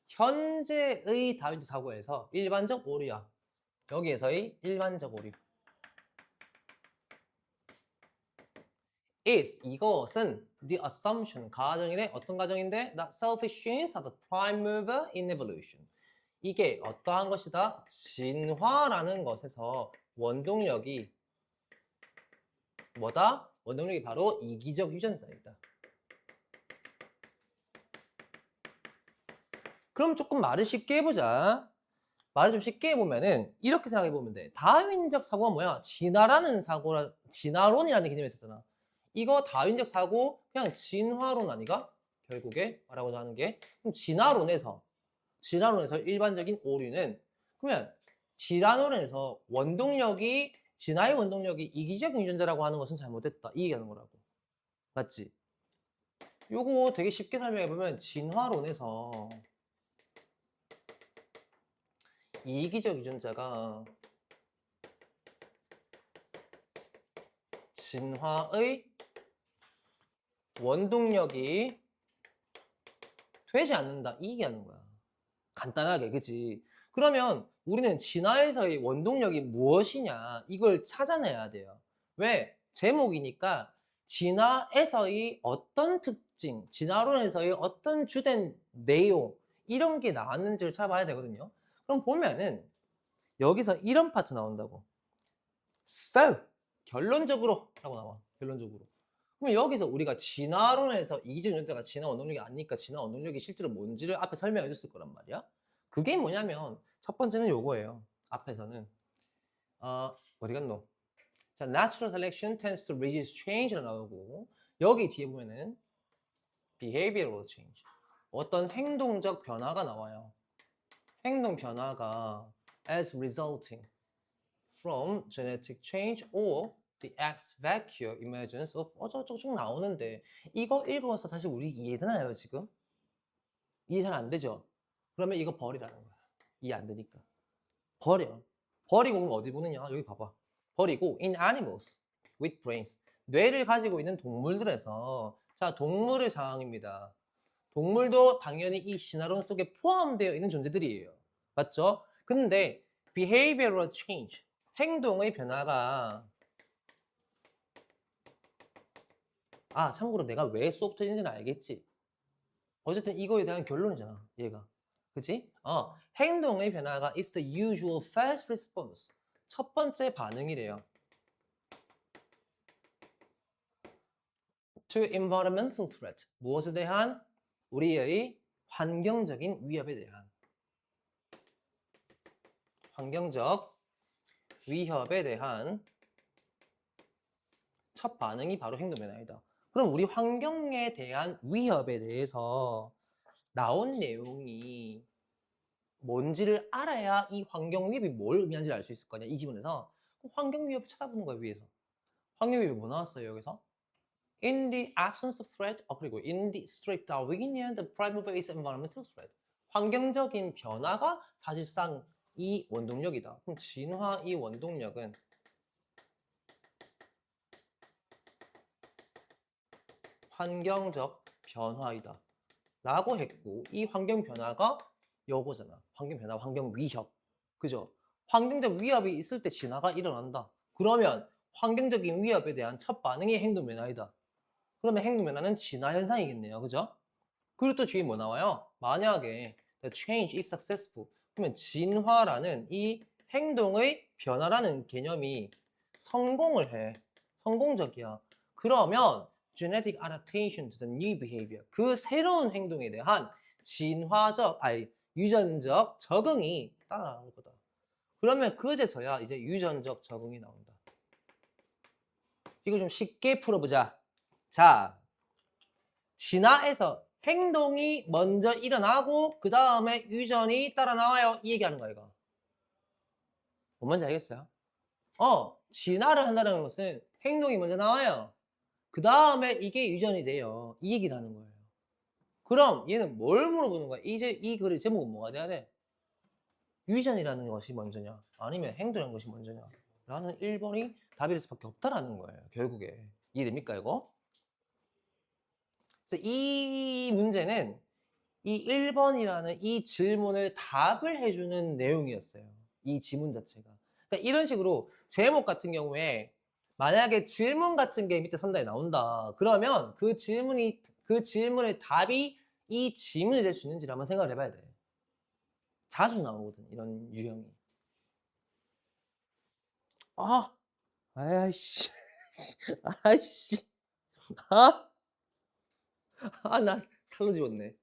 Speaker 1: 현재의 다윈적 사고에서 일반적 오류야. 여기에서의 일반적 오류. is 이것은 the assumption 가정이래. 어떤 가정인데? That self-efficiency are the prime mover in evolution. 이게 어떠한 것이다? 진화라는 것에서 원동력이 뭐다? 원동력이 바로 이기적 유전자이다. 그럼 조금 말을 쉽게 해보자. 말을 좀 쉽게 해보면은 이렇게 생각해보면 돼. 다윈적 사고가 뭐야? 진화론이라는 개념이 있었잖아. 이거 다윈적 사고 그냥 진화론 아니가? 결국에 말하고자 하는 게. 그럼 진화론에서 일반적인 오류는 그러면 진화론에서 진화의 원동력이 이기적 유전자라고 하는 것은 잘못됐다. 이 얘기하는 거라고. 맞지? 요거 되게 쉽게 설명해보면 진화론에서 이기적 유전자가 진화의 원동력이 되지 않는다. 이 얘기하는 거야. 간단하게, 그치? 그러면 우리는 진화에서의 원동력이 무엇이냐 이걸 찾아내야 돼요. 왜? 제목이니까 진화에서의 어떤 특징, 진화론에서의 어떤 주된 내용 이런 게 나왔는지를 찾아봐야 되거든요. 그럼 보면은 여기서 이런 파트 나온다고. So 결론적으로 라고 나와. 결론적으로. 그럼 여기서 우리가 진화론에서 이기적 유전자가 진화 원동력이 아니니까 진화 원동력이 실제로 뭔지를 앞에 설명해 줬을 거란 말이야. 그게 뭐냐면 첫 번째는 요거예요. 앞에서는 어디 갔노? 자, natural selection tends to resist change로 나오고 여기 뒤에 보면은 behavioral change 어떤 행동적 변화가 나와요. 행동 변화가 as resulting from genetic change or the ex vacuum emergence of 어쩌고저쩌고 쭉 나오는데 이거 읽어서 사실 우리 이해되나요 지금? 이해 잘 안 되죠? 그러면 이거 버리라는 거야. 이해 안 되니까. 버려. 버리고 그럼 어디 보느냐? 여기 봐봐. 버리고 in animals with brains 뇌를 가지고 있는 동물들에서 자 동물의 상황입니다. 동물도 당연히 이 진화론 속에 포함되어 있는 존재들이에요. 맞죠? 근데 behavioral change 행동의 변화가 참고로 내가 왜 소프트웨어인지는 알겠지? 어쨌든 이거에 대한 결론이잖아 얘가. 그치? 행동의 변화가 is the usual first response 첫 번째 반응이래요. to environmental threat 무엇에 대한? 우리의 환경적인 위협에 대한 환경적 위협에 대한 첫 반응이 바로 행동 변화이다. 그럼 우리 환경에 대한 위협에 대해서 나온 내용이 뭔지를 알아야 이 환경 위협이 뭘 의미하는지를 알 수 있을 거냐 이 지문에서 환경 위협을 찾아보는 거야 위에서. 환경 위협이 뭐 나왔어요 여기서? In the absence of threat 그리고 in the strict Darwinian the prime mover is environmental threat 환경적인 변화가 사실상 이 원동력이다. 그럼 진화 이 원동력은 환경적 변화이다. 라고 했고 이 환경 변화가 요거잖아. 환경 변화, 환경 위협. 그죠? 환경적 위협이 있을 때 진화가 일어난다. 그러면 환경적인 위협에 대한 첫 반응이 행동 변화이다. 그러면 행동 변화는 진화 현상이겠네요. 그죠? 그리고 또 뒤에 뭐 나와요? 만약에 the change is successful. 그러면 진화라는 이 행동의 변화라는 개념이 성공을 해. 성공적이야. 그러면 genetic adaptation to the new behavior. 그 새로운 행동에 대한 유전적 적응이 따라나올 거다. 그러면 그제서야 이제 유전적 적응이 나온다. 이거 좀 쉽게 풀어보자. 자, 진화에서 행동이 먼저 일어나고 그 다음에 유전이 따라 나와요. 이 얘기하는 거야 이거. 뭔지 알겠어요? 진화를 한다는 것은 행동이 먼저 나와요. 그 다음에 이게 유전이 돼요. 이 얘기를 하는 거예요. 그럼 얘는 뭘 물어보는 거야? 이제 이 글의 제목은 뭐가 돼야 돼? 유전이라는 것이 먼저냐? 아니면 행동이라는 것이 먼저냐? 라는 1번이 답일 수밖에 없다라는 거예요. 결국에. 이해됩니까 이거? 그래서 이 문제는 이 1번이라는 이 질문을 답을 해주는 내용이었어요. 이 지문 자체가. 그러니까 이런 식으로 제목 같은 경우에 만약에 질문 같은 게 밑에 선단에 나온다. 그러면 그 질문의 답이 이 지문이 될 수 있는지를 한번 생각을 해봐야 돼. 자주 나오거든, 이런 유형이. 아이씨. 아이씨. 나 살로 집었네.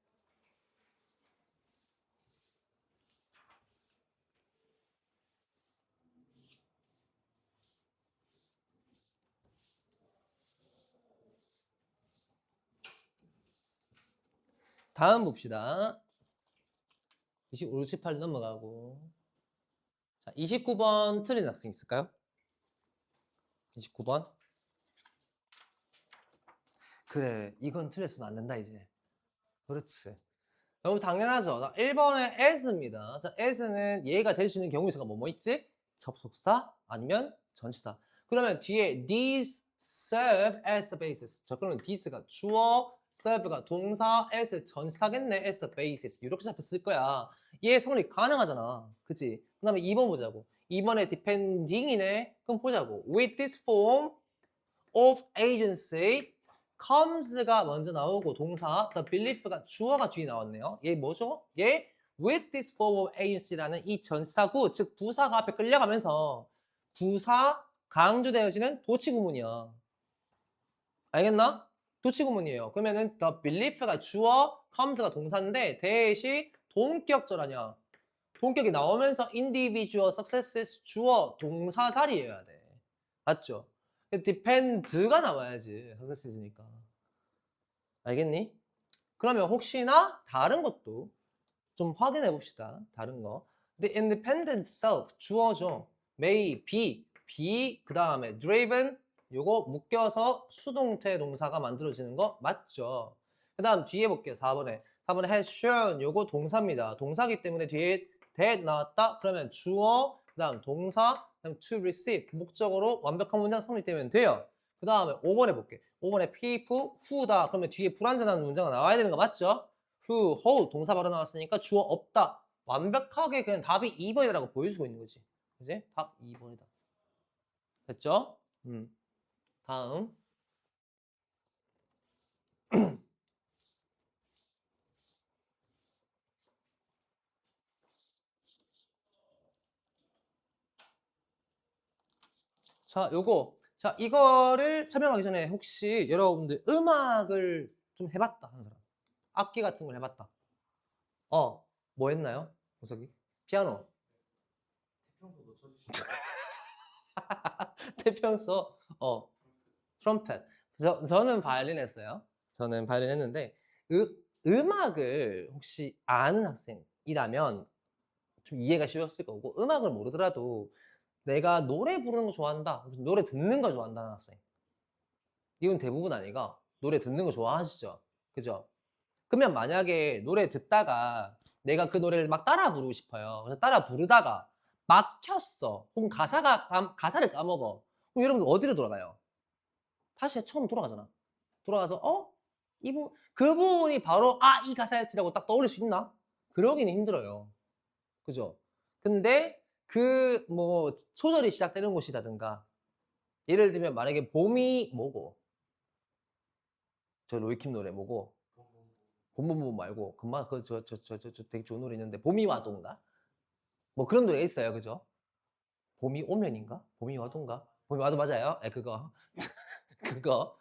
Speaker 1: 다음 봅시다. 25, 18 넘어가고. 자, 29번 틀린 학생 있을까요? 29번. 그래, 이건 틀렸으면 안 된다, 이제. 그렇지. 너무 당연하죠. 자, 1번의 as입니다. 자, as는 얘가 될 수 있는 경우수가 뭐 있지? 접속사 아니면 전치사. 그러면 뒤에 these serve as the basis. 자, 그러면 this가 주어, serve가 동사, as 전치사겠네. as the basis. 이렇게 잡혔을 거야. 얘 성립 가능하잖아. 그치? 그 다음에 2번 보자고. 2번에 depending이네. 그럼 보자고. With this form of agency comes가 먼저 나오고 동사, the belief가 주어가 뒤에 나왔네요. 얘 뭐죠? 얘 with this form of agency라는 이 전사구, 즉 부사가 앞에 끌려가면서 부사 강조되어지는 도치구문이야. 알겠나? 도치구문이에요. 그러면은 the belief가 주어, comes가 동사인데 대시 동격절 아니야. 동격이 나오면서 individual successes 주어 동사 자리여야 돼. 맞죠? depend가 나와야지. success니까. 알겠니? 그러면 혹시나 다른 것도 좀 확인해 봅시다. 다른 거. The independent self 주어죠. may be 그 다음에 driven 요거 묶여서 수동태 동사가 만들어지는 거 맞죠? 그 다음 뒤에 볼게요. 4번에 has shown 요거 동사입니다. 동사기 때문에 뒤에 that 나왔다. 그러면 주어 그 다음 동사 그다음 to receive 목적으로 완벽한 문장 성립되면 돼요. 그 다음에 5번에 볼게. 5번에 people who다. 그러면 뒤에 불완전한 문장가 나와야 되는 거 맞죠? who, hold 동사 바로 나왔으니까 주어 없다. 완벽하게 그냥 답이 2번이라고 보여주고 있는 거지. 그지? 답 2번이다. 됐죠? 다음. 자, 자, 이거를 설명하기 전에 혹시 여러분들 음악을 좀 해봤다 하는 사람? 악기 같은 걸 해봤다. 뭐 했나요? 우석이? 피아노.
Speaker 2: 태평소도 쳐주시죠.
Speaker 1: 태평소, 트럼펫. 저는 바이올린 했어요. 저는 바이올린 했는데, 음악을 혹시 아는 학생이라면 좀 이해가 쉬웠을 거고, 음악을 모르더라도 내가 노래 부르는 거 좋아한다. 노래 듣는 거 좋아한다는 학생. 이건 대부분 아니가 노래 듣는 거 좋아하시죠? 그죠? 그러면 만약에 노래 듣다가 내가 그 노래를 막 따라 부르고 싶어요. 그래서 따라 부르다가 막혔어. 혹은 가사를 까먹어. 그럼 여러분들 어디로 돌아가요? 다시 처음 돌아가잖아. 돌아가서 그분이 바로 이 가사였지라고 딱 떠올릴 수 있나? 그러기는 힘들어요. 그죠? 근데 그 뭐 소절이 시작되는 곳이라든가 예를 들면 만약에 봄이 뭐고 저 로이킴 노래 뭐고 봄봄봄 말고 금방 저 되게 좋은 노래 있는데 봄이 와도인가? 뭐 그런 노래 있어요. 그죠? 봄이 오면인가? 봄이 와도인가? 봄이 와도 맞아요? 예, 그거. 그거.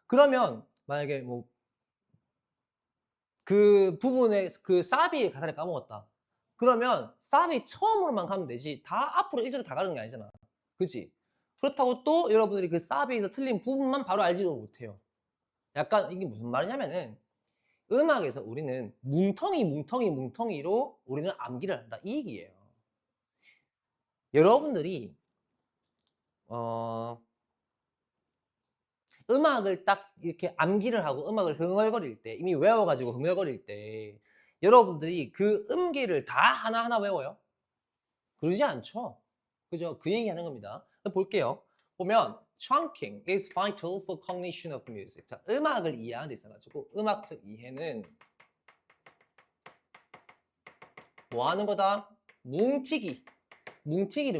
Speaker 1: 그러면 만약에 뭐 그 부분에 그 사비의 가사를 까먹었다. 그러면 사비 처음으로만 가면 되지 다 앞으로 1절로 다 가는 게 아니잖아. 그치? 그렇다고 또 여러분들이 그 사비에서 틀린 부분만 바로 알지도 못해요. 약간 이게 무슨 말이냐면은 음악에서 우리는 뭉텅이로 우리는 암기를 한다. 이 얘기예요. 여러분들이 음악을 딱 이렇게 암기를 하고 음악을 흥얼거릴 때 이미 외워가지고 흥얼거릴 때 여러분들이 그 음기를 다 하나하나 외워요? 그러지 않죠. 그죠? 그 얘기하는 겁니다. 볼게요. 보면 chunking is vital for cognition of music. 자, 음악을 이해하는 데 있어가지고 음악적 이해는 뭐 하는 거다? 뭉티기를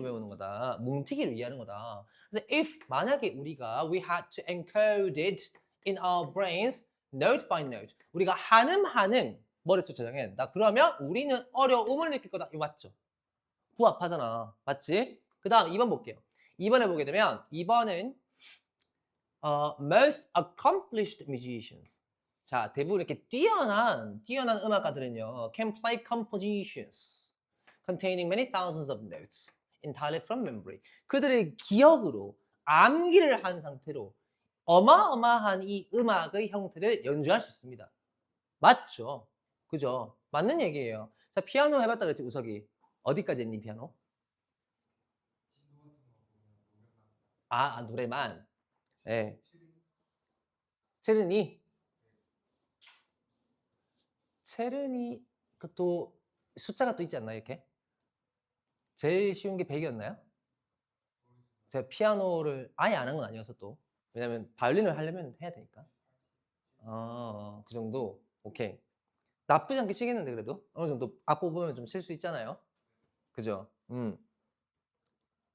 Speaker 1: 외우는 거다. 뭉티기를 이해하는 거다. 그래서 if 만약에 우리가 we had to encode it in our brains note by note 우리가 한음 머릿속 저장해야 된다. 그러면 우리는 어려움을 느낄 거다. 이거 맞죠? 부합하잖아. 맞지? 그 다음 2번 볼게요. 2번에 보게 되면 2번은 most accomplished musicians 자, 대부분 이렇게 뛰어난 음악가들은요 can play compositions containing many thousands of notes entirely from memory. 그들의 기억으로 암기를 한 상태로 어마어마한 이 음악의 형태를 연주할 수 있습니다. 맞죠? 그죠? 맞는 얘기예요. 자, 피아노 해봤다 그랬지, 우석이. 어디까지 했니, 피아노? 노래만. 예. 체르니 그것도 숫자가 또 있지 않나요, 이렇게? 제일 쉬운 게 100이었나요? 제가 피아노를 아예 안 한 건 아니어서 또 왜냐면 바이올린을 하려면 해야 되니까 그 정도? 오케이 나쁘지 않게 치겠는데 그래도 어느 정도 악보 보면 좀 칠 수 있잖아요 그죠?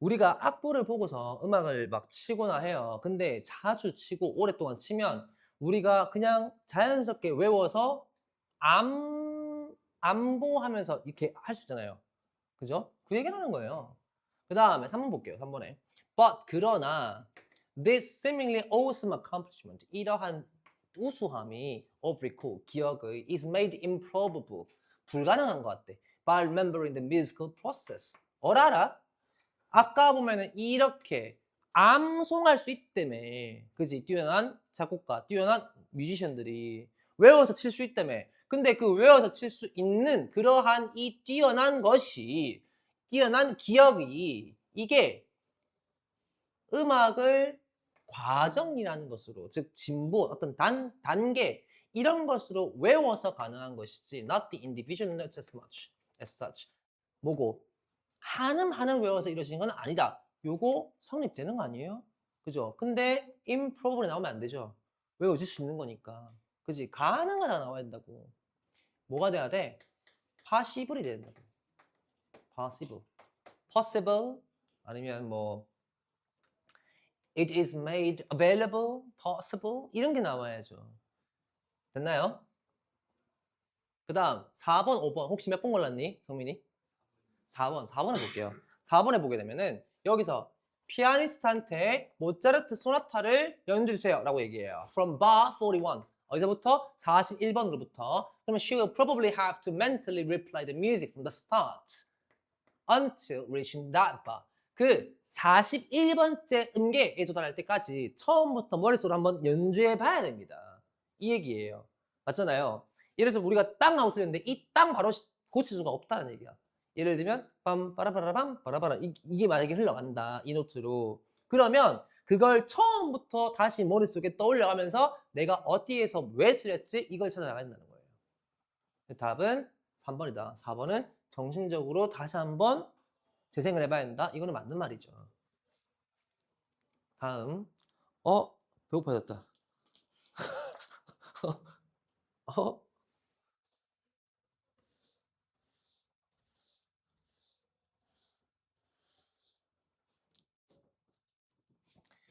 Speaker 1: 우리가 악보를 보고서 음악을 막 치거나 해요 근데 자주 치고 오랫동안 치면 우리가 그냥 자연스럽게 외워서 암보하면서 이렇게 할 수 있잖아요 그죠? 그 얘기를 하는 거예요 그 다음에 3번 볼게요 3번에 But 그러나 this seemingly awesome accomplishment 이러한 우수함이 of recall 기억의 is made improbable 불가능한 것 같대 by remembering the musical process 어라라? 아까 보면은 이렇게 암송할 수 있다며 그지 뛰어난 작곡가 뛰어난 뮤지션들이 외워서 칠 수 있다며 근데 그 외워서 칠 수 있는 그러한 이 뛰어난 것이 뛰어난 기억이 이게 음악을 과정이라는 것으로 즉 진보 어떤 단계 이런 것으로 외워서 가능한 것이지 not the individual notes as much as such 뭐고 한음 외워서 이루어진 건 아니다 요거 성립되는 거 아니에요? 그죠? 근데 improve로 나오면 안 되죠 외워질 수 있는 거니까 그지? 가능하다 나와야 된다고 뭐가 돼야 돼? possible이 돼야 된다고 possible 아니면 뭐 it is made available, possible 이런 게 나와야죠. 됐나요? 그 다음 4번, 5번 혹시 몇 번 골랐니? 성민이? 4번을 볼게요. 4번에 보게 되면은 여기서 피아니스트한테 모차르트 소나타를 연주해주세요 라고 얘기해요. From bar 41 어디서부터? 41번으로부터 그러면 she will probably have to mentally replay the music from the start until reaching that bar 그 41번째 음계에 도달할 때까지 처음부터 머릿속으로 한번 연주해 봐야 됩니다. 이 얘기예요. 맞잖아요. 예를 들어서 우리가 땅 하고 틀렸는데 이 땅 바로 고칠 수가 없다는 얘기야. 예를 들면 빰빠라바라밤 빠라바라 이게 만약에 흘러간다. 이 노트로. 그러면 그걸 처음부터 다시 머릿속에 떠올려가면서 내가 어디에서 왜 틀렸지? 이걸 찾아나가야 된다는 거예요. 답은 3번이다. 4번은 정신적으로 다시 한번 재생을 해봐야 된다. 이거는 맞는 말이죠. 다음 배고파졌다. 어?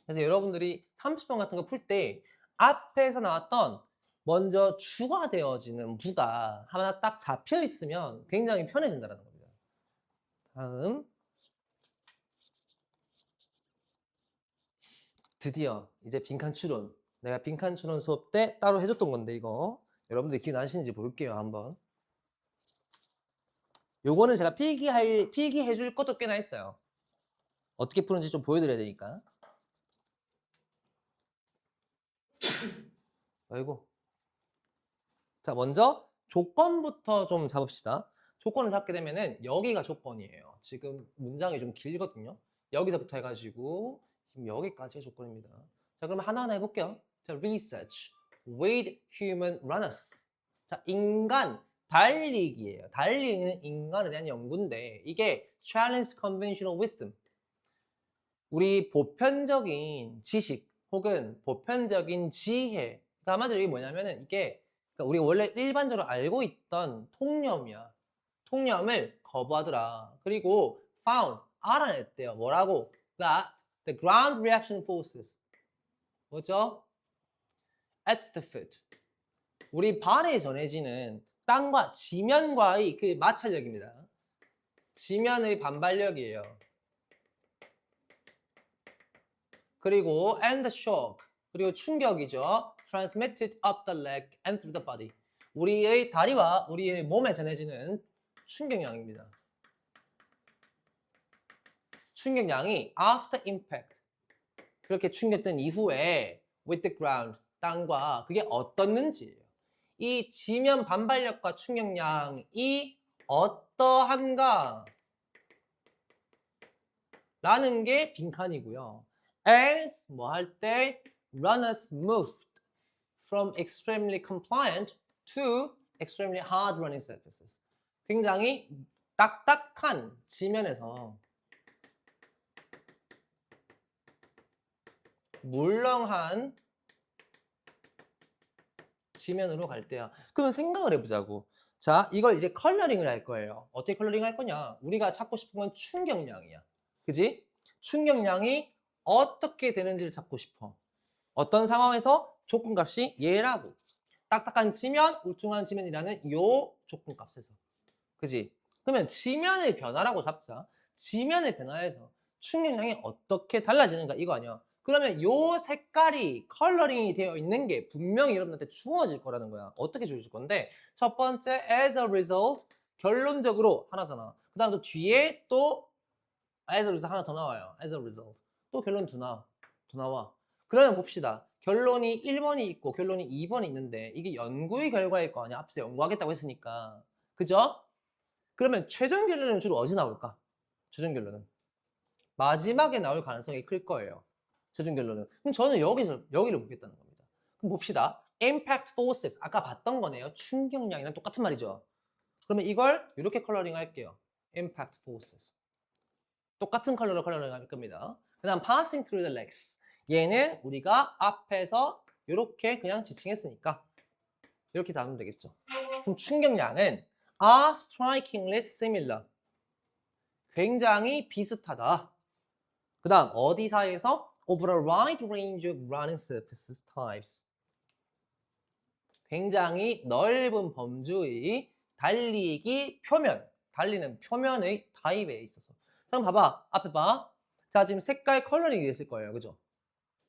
Speaker 1: 그래서 여러분들이 30번 같은 거 풀 때 앞에서 나왔던 먼저 주가 되어지는 무가 하나 딱 잡혀 있으면 굉장히 편해진다는 겁니다. 다음 드디어 이제 빈칸 추론. 내가 빈칸 추론 수업 때 따로 해줬던 건데 이거 여러분들 기억나시는지 볼게요 한번. 요거는 제가 필기해 줄 것도 꽤나 있어요. 어떻게 푸는지 좀 보여드려야 되니까. 아이고. 자, 먼저 조건부터 좀 잡읍시다. 조건을 잡게 되면은 여기가 조건이에요. 지금 문장이 좀 길거든요. 여기서부터 해가지고 지금 여기까지가 조건입니다. 자, 그럼 하나하나 해볼게요. 자, research with human runners. 자, 인간 달리기예요. 달리기는 인간에 대한 연구인데 이게 challenge conventional wisdom. 우리 보편적인 지식 혹은 보편적인 지혜. 그러니까 한마디로 이게 뭐냐면은 이게 그러니까 우리가 원래 일반적으로 알고 있던 통념이야. 통념을 거부하더라. 그리고 found 알아냈대요. 뭐라고? That the ground reaction forces 뭐죠? At the foot 우리 발에 전해지는 땅과 지면과의 그 마찰력입니다. 지면의 반발력이에요. 그리고 and the shock 그리고 충격이죠. transmitted up the leg and through the body. 우리의 다리와 우리의 몸에 전해지는 충격량입니다. 충격량이 after impact 그렇게 충격된 이후에 with the ground 땅과 그게 어떻는지예요. 이 지면 반발력과 충격량이 어떠한가 라는 게 빈칸이고요. as 뭐 할 때 runners moved from extremely compliant to extremely hard running surfaces. 굉장히 딱딱한 지면에서 물렁한 지면으로 갈 때야. 그럼 생각을 해보자고. 자, 이걸 이제 컬러링을 할 거예요. 어떻게 컬러링 할 거냐? 우리가 찾고 싶은 건 충격량이야. 그지? 충격량이 어떻게 되는지를 찾고 싶어. 어떤 상황에서 조건값이 얘라고. 딱딱한 지면, 울퉁한 지면이라는 요 조건값에서. 그지? 그러면 지면의 변화라고 잡자. 지면의 변화에서 충격량이 어떻게 달라지는가 이거 아니야. 그러면 요 색깔이 컬러링이 되어 있는 게 분명히 여러분한테 주어질 거라는 거야. 어떻게 주어질 건데 첫 번째 as a result 결론적으로 하나잖아. 그 다음 또 뒤에 또 as a result 하나 더 나와요. as a result 또 결론 더 나와. 그러면 봅시다. 결론이 1번이 있고 결론이 2번이 있는데 이게 연구의 결과일 거 아니야. 앞서 연구하겠다고 했으니까. 그죠? 그러면 최종 결론은 주로 어디 나올까? 최종 결론은 마지막에 나올 가능성이 클 거예요. 최종 결론은. 그럼 저는 여기를 보겠다는 겁니다. 그럼 봅시다. impact forces 아까 봤던 거네요. 충격량이랑 똑같은 말이죠. 그러면 이걸 이렇게 컬러링 할게요. impact forces. 똑같은 컬러로 컬러링 할 겁니다. 그 다음 passing through the legs. 얘는 우리가 앞에서 이렇게 그냥 지칭했으니까 이렇게 다루면 되겠죠. 그럼 충격량은 are strikingly similar. 굉장히 비슷하다. 그 다음 어디 사이에서 over a wide range of running surfaces types. 굉장히 넓은 범주의 달리기 표면, 달리는 표면의 타입에 있어서. 그럼 봐봐, 앞에 봐. 자, 지금 색깔 컬러링이 있을 거예요, 그죠?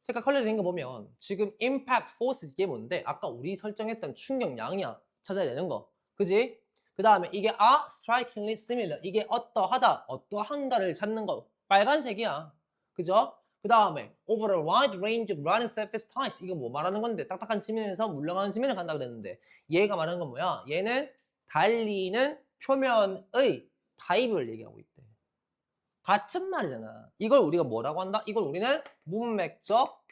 Speaker 1: 색깔 컬러링 된 거 보면 지금 impact forces 이게 뭔데? 아까 우리 설정했던 충격량이야. 찾아야 되는 거, 그지? 그 다음에 이게 are strikingly similar. 이게 어떠하다, 어떠한가를 찾는 거. 빨간색이야. 그죠? 그 다음에 over a wide range of running surface types. 이거 뭐 말하는 건데? 딱딱한 지면에서 물렁한 지면을 간다 그랬는데 얘가 말하는 건 뭐야? 얘는 달리는 표면의 타입을 얘기하고 있대. 같은 말이잖아. 이걸 우리가 뭐라고 한다? 이걸 우리는 문맥적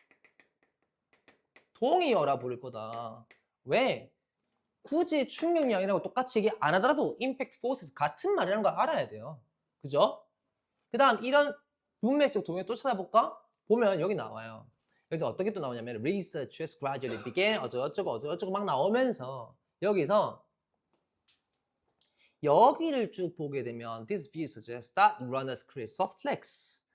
Speaker 1: 동의어라 부를 거다. 왜? 굳이 충격량이라고 똑같이 얘기 안 하더라도 impact forces 같은 말이라는 걸 알아야 돼요. 그죠? 그 다음 이런 문맥적 동의어 또 찾아볼까? 보면 여기 나와요. 그래서 어떻게 또 나오냐면 researchers gradually began 어쩌고 막 나오면서 여기서 여기를 쭉 보게 되면 this view suggests that runners create soft legs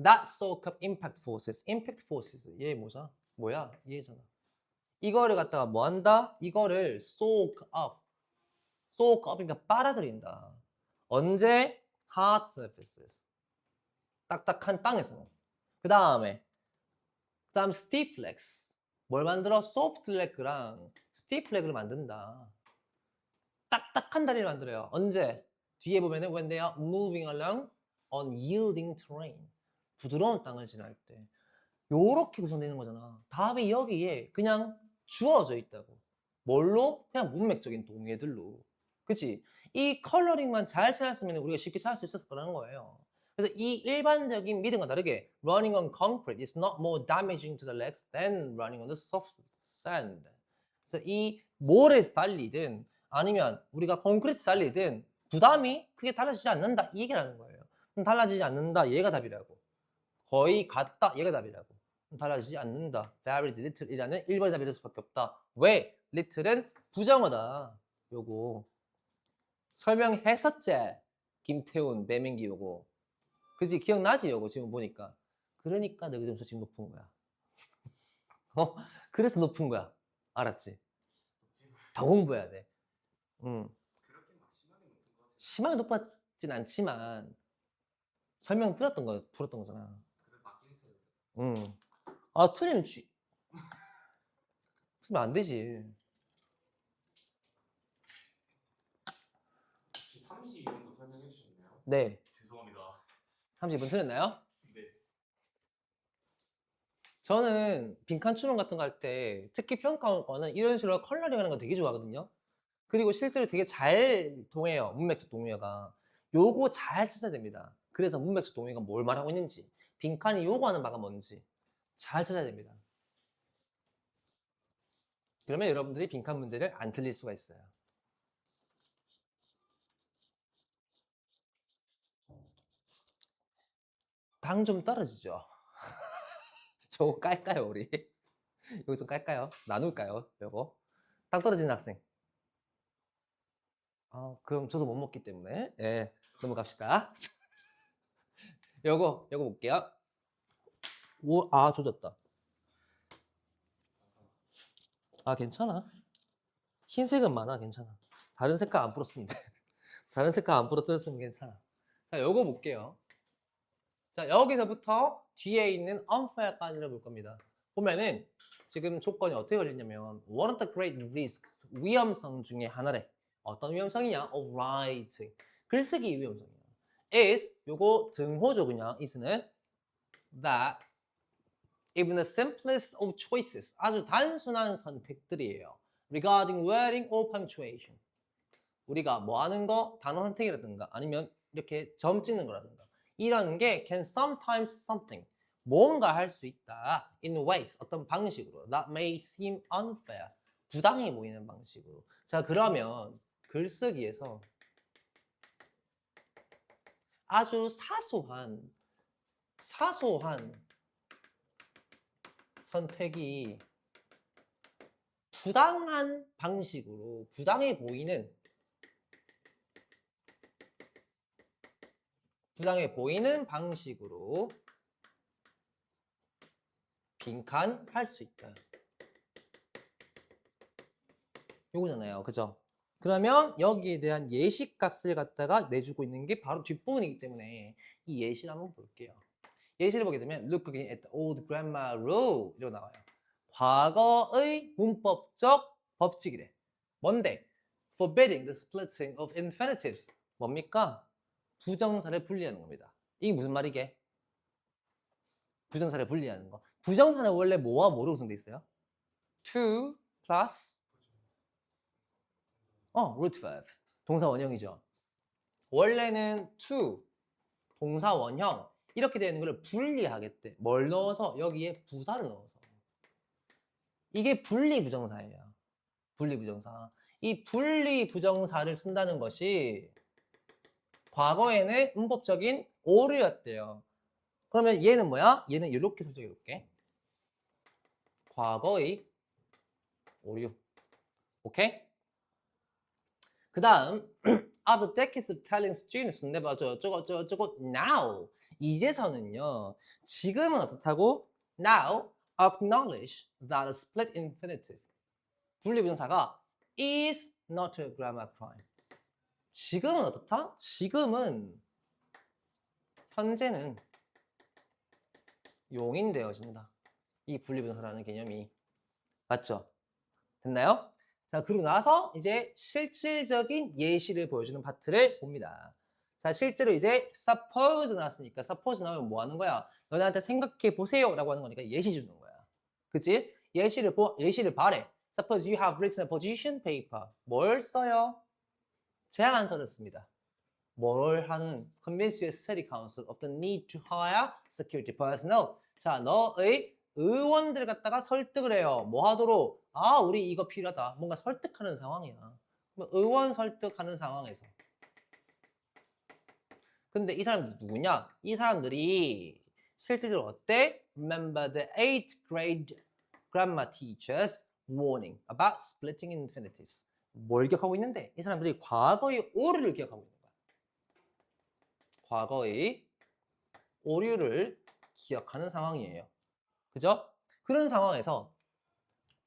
Speaker 1: that soak up impact forces. impact forces 얘 뭐죠? 뭐야? 얘잖아. 이거를 갖다가 뭐 한다? 이거를 soak up. soak up 그러니까 빨아들인다. 언제? hard surfaces. 딱딱한 땅에서는. 그 다음 stiff legs. 뭘 만들어? soft leg랑 stiff leg를 만든다. 딱딱한 다리를 만들어요. 언제? 뒤에 보면은 when they are moving along unyielding terrain. 부드러운 땅을 지날 때. 요렇게 구성되는 거잖아. 답이 여기에 그냥 주어져 있다고. 뭘로? 그냥 문맥적인 동의들로. 그치? 이 컬러링만 잘 찾았으면 우리가 쉽게 찾을 수 있었을 거라는 거예요. 그래서 이 일반적인 믿음과 다르게 running on concrete is not more damaging to the legs than running on the soft sand. 그래서 이 모래에서 달리든 아니면 우리가 콘크리트 달리든 부담이 크게 달라지지 않는다 이 얘기라는 거예요. 그럼 달라지지 않는다 얘가 답이라고. 거의 같다 얘가 답이라고. 그럼 달라지지 않는다. very little이라는 1번의 답이 될 수밖에 없다. 왜? little은 부정어다. 요거 설명했었지. 김태훈, 매명기 요거. 그지? 기억나지? 요거 지금 보니까. 그러니까 너 그 점수 지금 높은 거야. 그래서 높은 거야. 알았지? 더 공부해야 돼.
Speaker 2: 그렇게 막 심하게 높은 거 같지.
Speaker 1: 심하게 높았진 않지만 설명 들었던 거 풀었던 거잖아.
Speaker 2: 그래 맞긴 했어요.
Speaker 1: 아 틀리면 틀리면 안 되지.
Speaker 2: 혹시 32번도 설명해 주셨나요?
Speaker 1: 네.
Speaker 2: 죄송합니다.
Speaker 1: 30분 틀렸나요?
Speaker 2: 네.
Speaker 1: 저는 빈칸 추론 같은 거 할 때 특히 평가원과는 이런 식으로 컬러링 하는 거 되게 좋아하거든요. 그리고 실제로 되게 잘 동해요. 문맥적 동의어가. 요거 잘 찾아야 됩니다. 그래서 문맥적 동의어가 뭘 말하고 있는지 빈칸이 요구하는 바가 뭔지 잘 찾아야 됩니다. 그러면 여러분들이 빈칸 문제를 안 틀릴 수가 있어요. 당 좀 떨어지죠? 저거 깔까요 우리? 이거 좀 깔까요? 나눌까요? 요거 당 떨어지는 학생. 그럼 저도 못 먹기 때문에 넘어갑시다. 요거 볼게요. 조졌다. 괜찮아. 흰색은 많아. 괜찮아. 다른 색깔 안 풀었으면 돼. 다른 색깔 안 풀었으면 괜찮아. 자, 요거 볼게요. 자, 여기서부터 뒤에 있는 unfair까지를 볼 겁니다. 보면은 지금 조건이 어떻게 걸렸냐면 one of the great risks, 위험성 중에 하나래. 어떤 위험성이냐? of writing. 글쓰기 위험성이야. is, 요거 등호죠 그냥. is는 that even the simplest of choices, 아주 단순한 선택들이에요. regarding wording or punctuation. 우리가 뭐 하는 거, 단어 선택이라든가 아니면 이렇게 점 찍는 거라든가 이런 게 can sometimes something, 뭔가 할 수 있다 in ways, 어떤 방식으로 that may seem unfair, 부당해 보이는 방식으로. 자, 그러면 글쓰기에서 아주 사소한 선택이 부당한 방식으로, 부당해 보이는 방식으로 빈칸 할 수 있다. 요거잖아요. 그죠? 그러면 여기에 대한 예시값을 갖다가 내주고 있는 게 바로 뒷부분이기 때문에 이 예시를 한번 볼게요. 예시를 보게 되면 look again at the old grammar rule 이렇게 나와요. 과거의 문법적 법칙이래. 뭔데? forbidding the splitting of infinitives. 뭡니까? 부정사를 분리하는 겁니다. 이게 무슨 말이게? 부정사를 분리하는 거. 부정사는 원래 뭐와 뭐로 구성돼 있어요? to plus root verb. 동사 원형이죠. 원래는 to 동사 원형 이렇게 되어 있는 걸 분리하겠대. 뭘 넣어서? 여기에 부사를 넣어서. 이게 분리부정사예요. 분리부정사. 이 분리부정사를 쓴다는 것이 과거에는 문법적인 오류였대요. 그러면 얘는 뭐야? 얘는 이렇게 설정해 볼게. 과거의 오류. 오케이? 그 다음 After decades of telling students never 어쩌고 now 이제서는요 지금은 어떻다고? Now acknowledge that a split infinitive 분리부정사가 is not a grammar crime. 지금은 어떻다? 지금은 현재는 용인되어진다. 이 분리부정사라는 개념이 맞죠? 됐나요? 자, 그리고 나서 이제 실질적인 예시를 보여주는 파트를 봅니다. 자, 실제로 이제 suppose 나왔으니까 suppose 나오면 뭐 하는 거야? 너네한테 생각해 보세요 라고 하는 거니까 예시 주는 거야. 그치? 예시를 바래. Suppose you have written a position paper. 뭘 써요? 제안서를 씁니다. 뭘 하는? Convince your city council of the need to hire security personnel. 자, 너의 의원들 갖다가 설득을 해요. 뭐 하도록? 아, 우리 이거 필요하다. 뭔가 설득하는 상황이야. 그럼 의원 설득하는 상황에서. 근데 이 사람들 누구냐? 이 사람들이 실제로 어때? Remember the 8th grade grammar teacher's warning about splitting infinitives. 뭘 기억하고 있는데? 이 사람들이 과거의 오류를 기억하고 있는 거야. 과거의 오류를 기억하는 상황이에요. 그죠? 그런 상황에서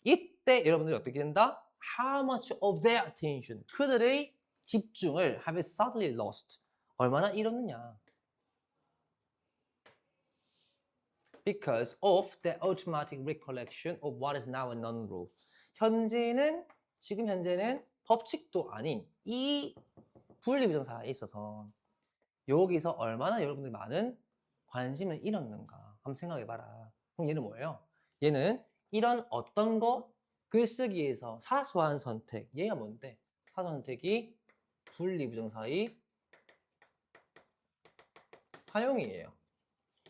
Speaker 1: 이때 여러분들이 어떻게 된다? How much of their attention 그들의 집중을 have it suddenly lost 얼마나 잃었느냐 because of the automatic recollection of what is now a non-rule 지금 현재는 법칙도 아닌 이 분리부정사에 있어서 여기서 얼마나 여러분들이 많은 관심을 잃었는가 한번 생각해봐라. 그럼 얘는 뭐예요? 얘는 이런 어떤 거 글쓰기에서 사소한 선택 얘가 뭔데? 사소한 선택이 분리부정사의 사용이에요.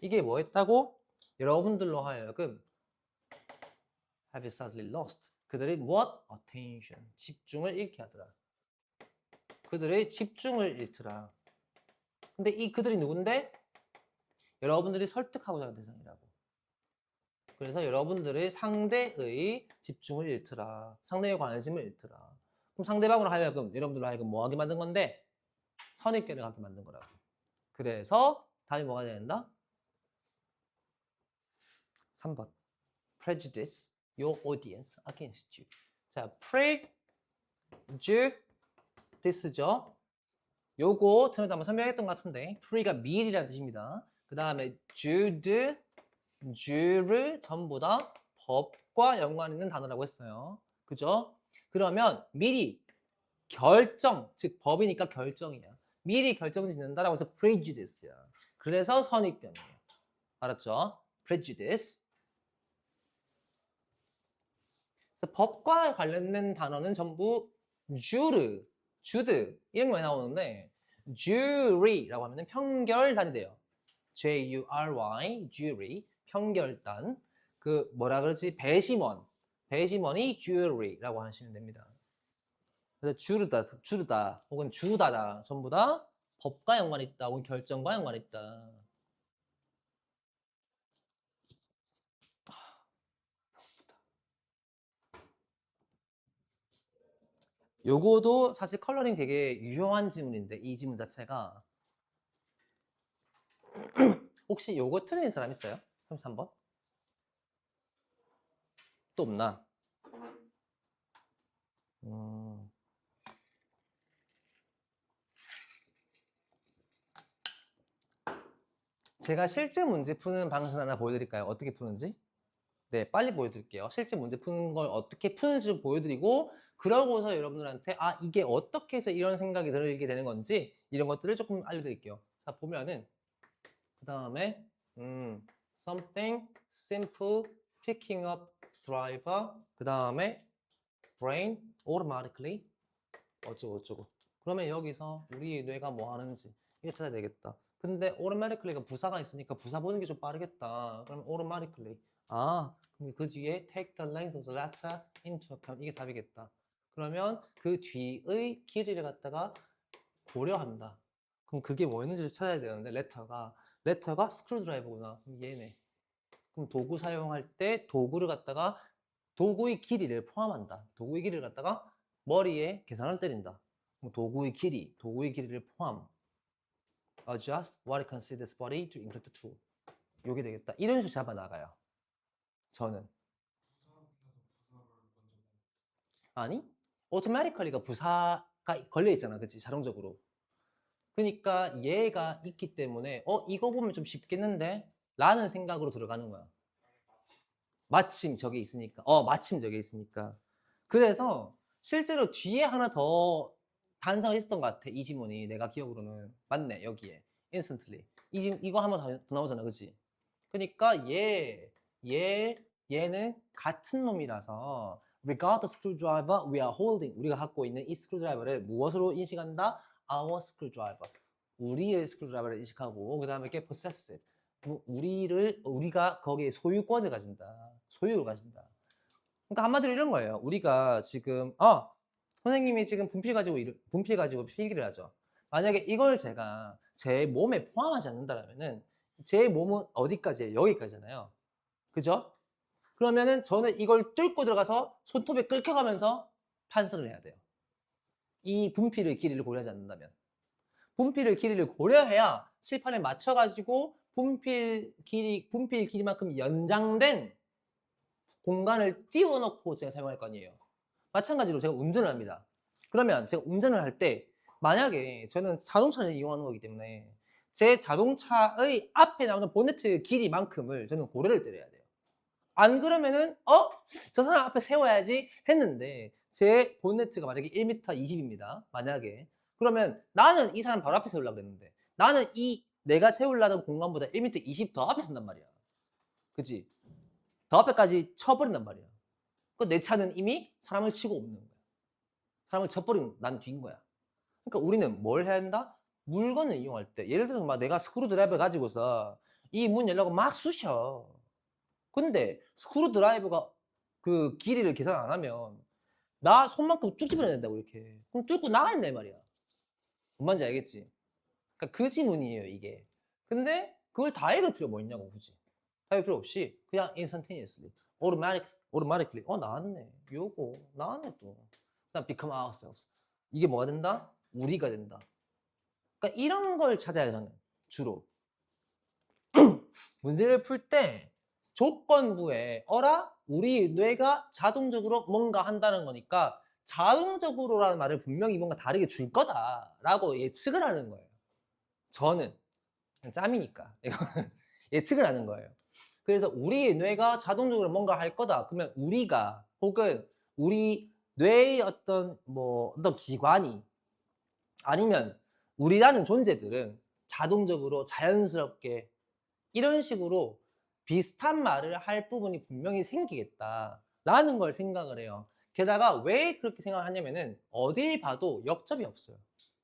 Speaker 1: 이게 뭐 했다고? 여러분들로 하여금 have it suddenly lost 그들의 what? attention 집중을 잃게 하더라. 그들의 집중을 잃더라. 근데 이 그들이 누군데? 여러분들이 설득하고자 하는 대상이라고. 그래서 여러분들의 상대의 집중을 잃더라. 상대의 관심을 잃더라. 그럼 상대방으로 하여금 여러분들로 하여금 뭐 하게 만든 건데? 선입견을 갖게 만든 거라고. 그래서 답이 뭐가 돼야 된다? 3번. Prejudice your audience against you. 자, prejudice죠. 요거 전에도 한번 설명했던 것 같은데 pre가 미리라는 뜻입니다. 그 다음에 jude, jure 전부 다 법과 연관 있는 단어라고 했어요. 그죠? 그러면 미리 결정, 즉 법이니까 결정이야. 미리 결정 짓는다라고 해서 prejudice야. 그래서 선입견이에요. 알았죠? prejudice. 그래서 법과 관련된 단어는 전부 jure, 주드 이런 게 많이 나오는데 jury라고 하면 평결단이 돼요. J-U-R-Y, jury, 평결단. 그 뭐라 그러지? 배심원이 jury라고 하시면 됩니다. 그래서 주르다 혹은 주다다 전부 다 법과 연관이 있다 혹은 결정과 연관이 있다. 요거도 사실 컬러링 되게 유효한 지문인데 이 지문 자체가 혹시 요거 틀린 사람 있어요? 33번? 또 없나? 제가 실제 문제 푸는 방식 하나 보여드릴까요? 어떻게 푸는지? 네, 빨리 보여드릴게요. 실제 문제 푸는 걸 어떻게 푸는지 좀 보여드리고 그러고서 여러분들한테 아 이게 어떻게 해서 이런 생각이 들게 되는 건지 이런 것들을 조금 알려드릴게요. 자 보면은 그 다음에 something simple picking up driver 그 다음에 brain automatically 어쩌고 그러면 여기서 우리 뇌가 뭐 하는지 이거 찾아야 되겠다. 근데 automatically가 부사가 있으니까 부사 보는 게 좀 빠르겠다. 그럼 automatically 아 그럼 그 뒤에 take the length of the letter into account 이게 답이겠다. 그러면 그 뒤의 길이를 갖다가 고려한다. 그럼 그게 뭐였는지 찾아야 되는데 letter가 스크루드라이버구나. 그럼 얘네. 그럼 도구 사용할 때 도구를 갖다가 도구의 길이를 포함한다. 도구의 길이를 갖다가 머리에 계산을 때린다. 도구의 길이를 포함. Adjust what it considers body to include the tool. 요게 되겠다. 이런 식으로 잡아 나가요. 저는. 아니, automatically가 부사가 걸려 있잖아, 그치? 자동적으로. 그러니까 얘가 있기 때문에 이거 보면 좀 쉽겠는데? 라는 생각으로 들어가는 거야. 마침 저게 있으니까. 마침 저게 있으니까. 그래서 실제로 뒤에 하나 더 단서가 있었던 것 같아, 이 지문이. 내가 기억으로는. 맞네, 여기에. instantly. 이거 한번 더 나오잖아, 그치? 그러니까 얘는 같은 놈이라서 regard the screwdriver we are holding. 우리가 갖고 있는 이 스크루드라이버를 무엇으로 인식한다? Our screwdriver. 우리의 스크루드라이버를 인식하고 그 다음에 get possessive. 우리가 거기에 소유권을 가진다. 소유를 가진다. 그러니까 한마디로 이런 거예요. 우리가 지금 선생님이 지금 분필 가지고 필기를 하죠. 만약에 이걸 제가 제 몸에 포함하지 않는다면은 제 몸은 어디까지예요? 여기까지잖아요. 그죠? 그러면은 저는 이걸 뚫고 들어가서 손톱에 긁혀가면서 판서를 해야 돼요. 이 분필의 길이를 고려하지 않는다면. 분필의 길이를 고려해야 칠판에 맞춰가지고 분필 길이만큼 연장된 공간을 띄워놓고 제가 사용할 거 아니에요. 마찬가지로 제가 운전을 합니다. 그러면 제가 운전을 할 때 만약에 저는 자동차를 이용하는 거기 때문에 제 자동차의 앞에 나오는 보네트 길이만큼을 저는 고려를 때려야 돼요. 안 그러면은 저 사람 앞에 세워야지 했는데 제 본네트가 만약에 1m 20입니다. 만약에. 그러면 나는 이 사람 바로 앞에 세우려고 그랬는데 나는 내가 세우려던 공간보다 1m 20 더 앞에 쓴단 말이야. 그치? 더 앞에까지 쳐버린단 말이야. 내 차는 이미 사람을 치고 없는 거야. 사람을 쳐버리면 난 뒤인 거야. 그러니까 우리는 뭘 해야 한다? 물건을 이용할 때 예를 들어서 막 내가 스크루드라이버 가지고서 이 문 열려고 막 쑤셔. 근데 스크루드라이버가 그 길이를 계산 안 하면 나 손만큼 쭉 집어내야 된다고 이렇게. 그럼 뚫고 나가야 된단 말이야. 뭔 말인지 알겠지? 그러니까 그 지문이에요 이게. 근데 그걸 다 읽을 필요 뭐 있냐고 굳이. 다 읽을 필요 없이 그냥 instantaneously, automatically 나왔네. 요거 나왔네 또. 그다음 become ourselves. 이게 뭐가 된다? 우리가 된다. 그러니까 이런 걸 찾아야 저는 주로. 문제를 풀 때 조건부에 우리 뇌가 자동적으로 뭔가 한다는 거니까 자동적으로라는 말을 분명히 뭔가 다르게 줄 거다라고 예측을 하는 거예요. 저는 짬이니까 예측을 하는 거예요. 그래서 우리 뇌가 자동적으로 뭔가 할 거다. 그러면 우리가 혹은 우리 뇌의 어떤 기관이 아니면 우리라는 존재들은 자동적으로 자연스럽게 이런 식으로 비슷한 말을 할 부분이 분명히 생기겠다라는 걸 생각을 해요. 게다가 왜 그렇게 생각을 하냐면은 어딜 봐도 역접이 없어요.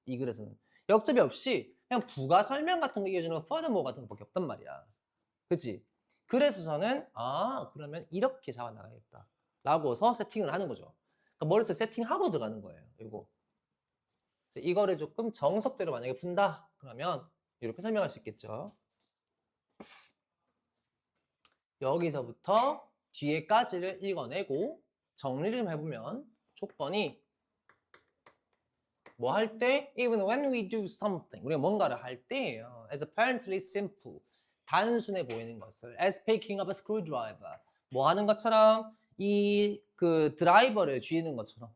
Speaker 1: 이 글에서는. 역접이 없이 그냥 부가 설명 같은 거 이어주는 furthermore 같은 거밖에 없단 말이야. 그치? 그래서 저는 그러면 이렇게 잡아나가겠다 라고서 세팅을 하는 거죠. 그러니까 머릿속에 세팅하고 들어가는 거예요. 이거를 조금 정석대로 만약에 푼다 그러면 이렇게 설명할 수 있겠죠. 여기서부터 뒤에까지를 읽어내고 정리를 좀 해보면 조건이 뭐 할 때? Even when we do something 우리가 뭔가를 할 때예요. As apparently simple 단순해 보이는 것을 As picking up a screwdriver 뭐 하는 것처럼 그 드라이버를 쥐는 것처럼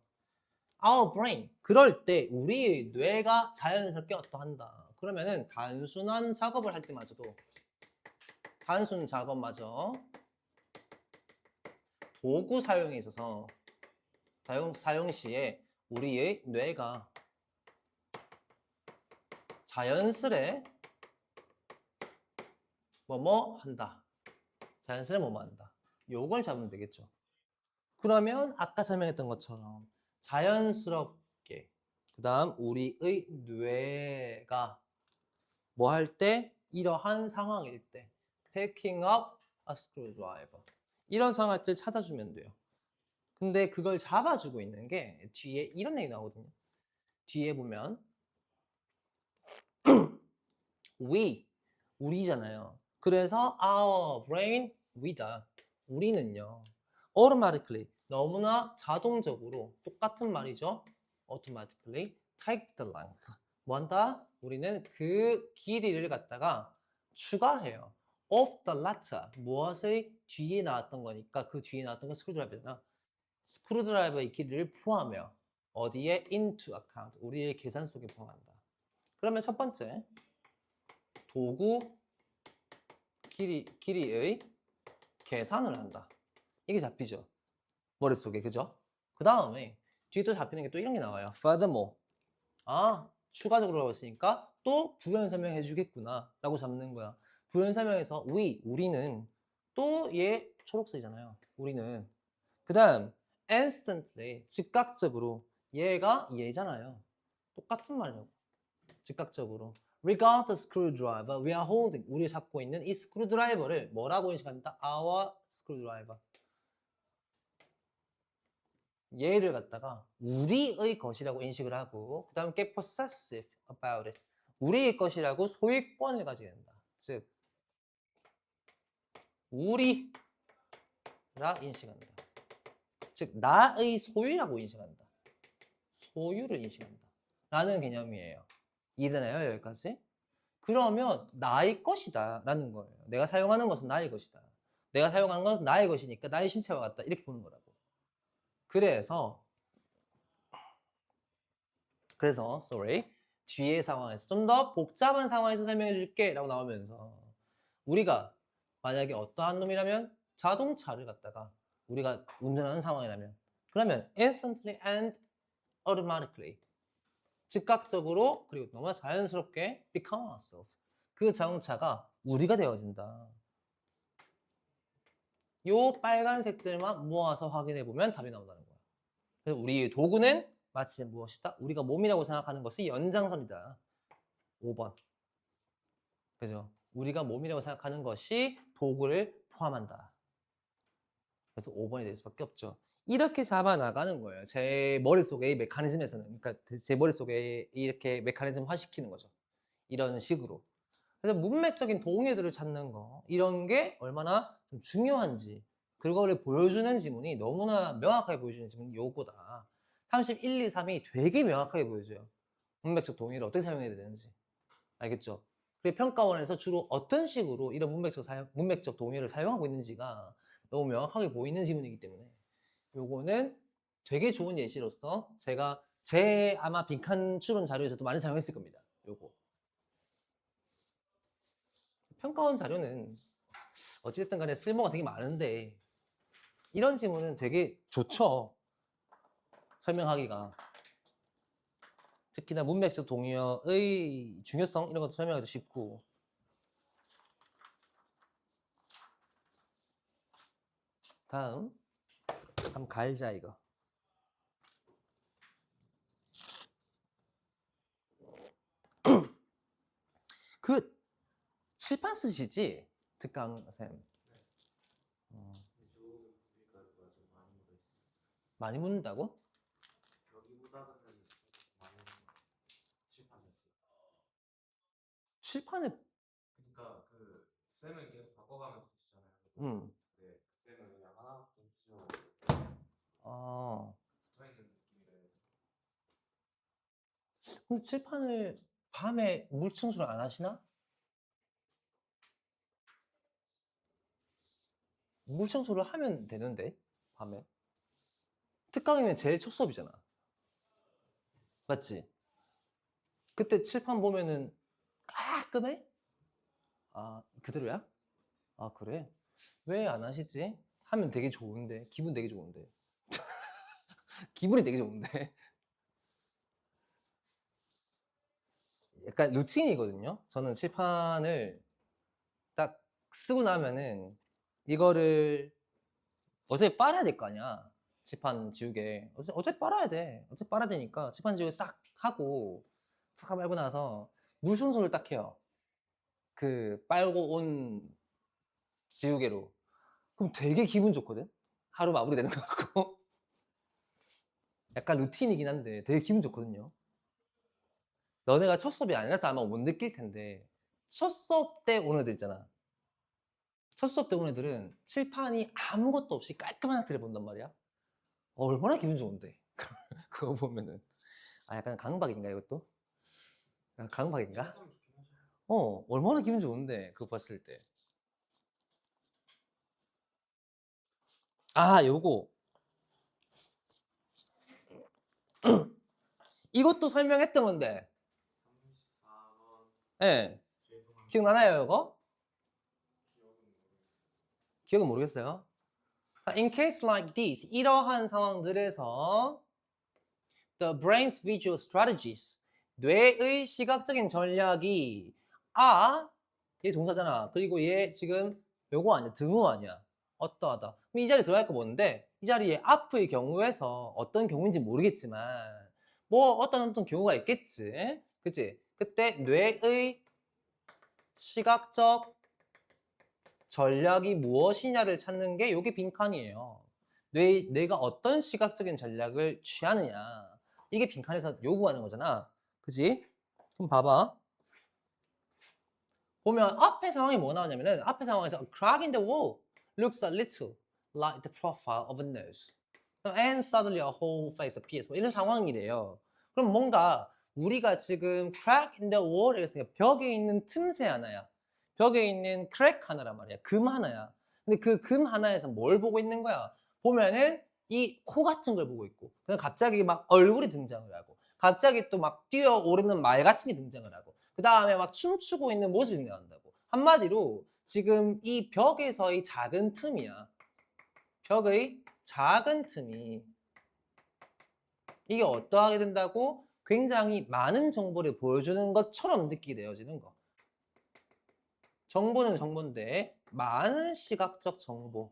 Speaker 1: Our brain 그럴 때 우리 뇌가 자연스럽게 어떠한다. 그러면은 단순한 작업을 할 때마저도 단순 작업마저 도구 사용에 있어서 사용 시에 우리의 뇌가 자연스레 뭐뭐 한다. 자연스레 뭐뭐 한다. 요걸 잡으면 되겠죠. 그러면 아까 설명했던 것처럼 자연스럽게 그 다음 우리의 뇌가 뭐 할 때? 이러한 상황일 때 picking up a screwdriver 이런 상황일 때 찾아주면 돼요. 근데 그걸 잡아주고 있는 게 뒤에 이런 얘기 나오거든요. 뒤에 보면 우리잖아요. 그래서 our brain, we다. 우리는요. automatically 너무나 자동적으로 똑같은 말이죠. automatically take the length 뭐한다? 우리는 그 길이를 갖다가 추가해요. of the latter 무엇의 뒤에 나왔던 거니까 그 뒤에 나왔던 건 스크루드라이버잖아. 스크루드라이버의 길이를 포함해요. 어디에? into account 우리의 계산 속에 포함한다. 그러면 첫 번째 도구 길이의 계산을 한다. 이게 잡히죠. 머릿속에 그죠? 그 다음에 뒤에 또 잡히는 게 또 이런 게 나와요. furthermore 추가적으로 했으니까 또 부연 설명해 주겠구나 라고 잡는 거야. 부연 설명에서 우리는 또 얘 초록색이잖아요. 우리는 그 다음 instantly 즉각적으로 얘가 얘잖아요. 똑같은 말이라고. 즉각적으로 regard the screwdriver we are holding 우리가 잡고 있는 이 스크루드라이버를 뭐라고 인식한다? our screwdriver 얘를 갖다가 우리의 것이라고 인식을 하고 그 다음 get possessive about it 우리의 것이라고 소유권을 가지게 된다. 즉 우리라 인식한다. 즉 나의 소유라고 인식한다. 소유를 인식한다 라는 개념이에요. 이해되나요? 여기까지? 그러면 나의 것이다 라는 거예요. 내가 사용하는 것은 나의 것이다. 내가 사용하는 것은 나의 것이니까 나의 신체와 같다 이렇게 보는 거라고. 그래서 뒤의 상황에서 좀 더 복잡한 상황에서 설명해 줄게 라고 나오면서 우리가 만약에 어떠한 놈이라면 자동차를 갖다가 우리가 운전하는 상황이라면 그러면 instantly and automatically 즉각적으로 그리고 너무나 자연스럽게 become ourselves 그 자동차가 우리가 되어진다. 요 빨간색들만 모아서 확인해 보면 답이 나온다는 거야. 그래서 우리의 도구는 마치 무엇이다? 우리가 몸이라고 생각하는 것이 연장선이다. 5번. 그죠? 우리가 몸이라고 생각하는 것이 도구를 포함한다. 그래서 5번이 될 수밖에 없죠. 이렇게 잡아 나가는 거예요. 제 머릿속의 메커니즘에서는. 그러니까 제 머릿속에 이렇게 메커니즘 화시키는 거죠. 이런 식으로. 그래서 문맥적인 동의어들을 찾는 거 이런 게 얼마나 좀 중요한지 그거를 보여주는 지문이 너무나 명확하게 보여주는 지문이 요거다. 31, 2, 3이 되게 명확하게 보여줘요. 문맥적 동의어를 어떻게 사용해야 되는지. 알겠죠? 그리고 평가원에서 주로 어떤 식으로 이런 문맥적 동의어를 사용하고 있는지가 너무 명확하게 보이는 지문이기 때문에 요거는 되게 좋은 예시로서 제가 제 아마 빈칸 추론 자료에서도 많이 사용했을 겁니다. 요거. 평가원 자료는 어찌됐든 간에 쓸모가 되게 많은데 이런 지문은 되게 좋죠. 설명하기가. 특히나 문맥적 동의어의 중요성 이런 것도 설명하기도 쉽고 다음 한번 갈자 이거. 그 칠판 쓰시지? 특강쌤. 많이 묻는다고?
Speaker 2: 여기보다는 많이 칠판이었어요.
Speaker 1: 칠판에
Speaker 2: 그러니까 그 쌤을 계속 바꿔가면서 쓰시잖아요.
Speaker 1: 음.
Speaker 2: 네, 그 쌤은 그냥 하나 좀 쓰셔
Speaker 1: 아.
Speaker 2: 붙어있는 느낌이래.
Speaker 1: 근데 칠판을 밤에 물 청소를 안 하시나? 물 청소를 하면 되는데 밤에. 특강이면 제일 첫 수업이잖아. 맞지? 그때 칠판 보면은 깔끔해? 아, 그대로야? 아, 그래? 왜 안 하시지? 하면 되게 좋은데. 기분 되게 좋은데. 기분이 되게 좋은데. 약간 루틴이거든요. 저는 칠판을 딱 쓰고 나면은 이거를 어차피 빨아야 될 거 아니야. 칠판 지우개. 어차피 빨아야 돼. 어차피 빨아야 되니까 칠판 지우개 싹 하고 싹 빨고 나서 물 청소를 딱 해요. 그 빨고 온 지우개로. 그럼 되게 기분 좋거든? 하루 마무리되는 것 같고. 약간 루틴이긴 한데 되게 기분 좋거든요. 너네가 첫 수업이 아니라서 아마 못 느낄 텐데 첫 수업 때 오는 애들 있잖아. 첫 수업 때 온 애들은 칠판이 아무것도 없이 깔끔한 상태를 본단 말이야. 얼마나 기분 좋은데. 그거 보면은. 아, 약간 강박인가, 이것도? 약간 강박인가?
Speaker 2: 약간 좋긴 하죠.
Speaker 1: 얼마나 기분 좋은데, 그거 봤을 때. 아, 요거. 이것도 설명했던 건데.
Speaker 2: 34번
Speaker 1: 예.
Speaker 2: 죄송합니다.
Speaker 1: 기억나나요, 이거?
Speaker 2: 기억은 모르겠어요.
Speaker 1: 기억은 모르겠어요. 자, in case like this, 이러한 상황들에서 the brain's visual strategies, 뇌의 시각적인 전략이 얘 동사잖아. 그리고 얘 지금 요거 아니야. 등호 아니야. 어떠하다. 그럼 이 자리에 들어갈 거 뭔데? 이 자리에 앞의 경우에서 어떤 경우인지 모르겠지만 뭐 어떤 경우가 있겠지. 그치? 그때 뇌의 시각적 전략이 무엇이냐를 찾는 게 요게 빈칸이에요. 뇌가 어떤 시각적인 전략을 취하느냐. 이게 빈칸에서 요구하는 거잖아. 그지? 그럼 봐봐. 보면 앞에 상황이 뭐 나오냐면은 앞에 상황에서 a crack in the wall looks a little like the profile of a nose. And suddenly a whole face appears. 뭐 이런 상황이래요. 그럼 뭔가 우리가 지금 crack in the wall에 있으니까 벽에 있는 틈새 하나야. 벽에 있는 crack 하나란 말이야. 금 하나야. 근데 그 금 하나에서 뭘 보고 있는 거야? 보면은 이 코 같은 걸 보고 있고, 그냥 갑자기 막 얼굴이 등장을 하고, 갑자기 또 막 뛰어오르는 말 같은 게 등장을 하고, 그 다음에 막 춤추고 있는 모습이 등장한다고. 한마디로 지금 이 벽에서의 작은 틈이야. 벽의 작은 틈이 이게 어떠하게 된다고? 굉장히 많은 정보를 보여주는 것처럼 느끼게 되어지는 거. 정보는 정보인데 많은 시각적 정보를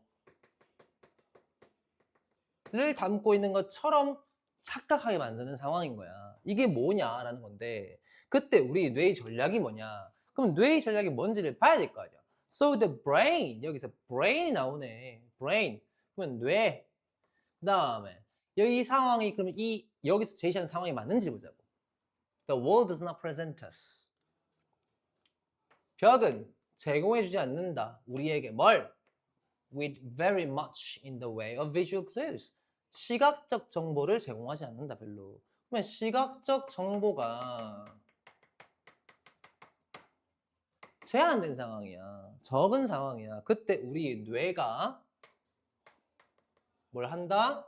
Speaker 1: 담고 있는 것처럼 착각하게 만드는 상황인 거야. 이게 뭐냐라는 건데 그때 우리 뇌의 전략이 뭐냐? 그럼 뇌의 전략이 뭔지를 봐야 될 거 아니야. So the brain, 여기서 brain이 나오네. brain. 그러면 뇌. 그 다음에 이 상황이 그러면 이 여기서 제시하는 상황이 맞는지 보자고. The world does not present us. 벽은 제공해주지 않는다. 우리에게 뭘? With very much in the way of visual clues. 시각적 정보를 제공하지 않는다 별로. 그러면 시각적 정보가 제한된 상황이야. 적은 상황이야. 그때 우리 뇌가 뭘 한다?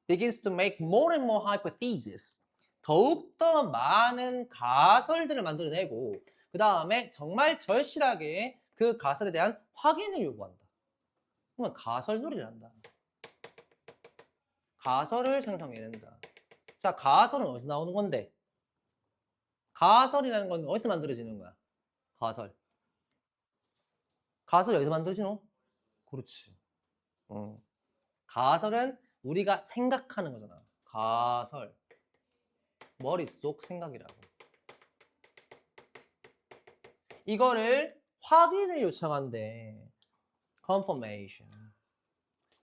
Speaker 1: Begins to make more and more hypotheses. 더욱더 많은 가설들을 만들어내고 그 다음에 정말 절실하게 그 가설에 대한 확인을 요구한다. 그러면 가설놀이를 한다. 가설을 생성해낸다. 자, 가설은 어디서 나오는 건데? 가설이라는 건 어디서 만들어지는 거야? 가설. 가설이 어디서 만들어지노? 그렇지. 가설은 우리가 생각하는 거잖아. 가설. 머릿속 생각이라고. 이거를 확인을 요청한대. confirmation.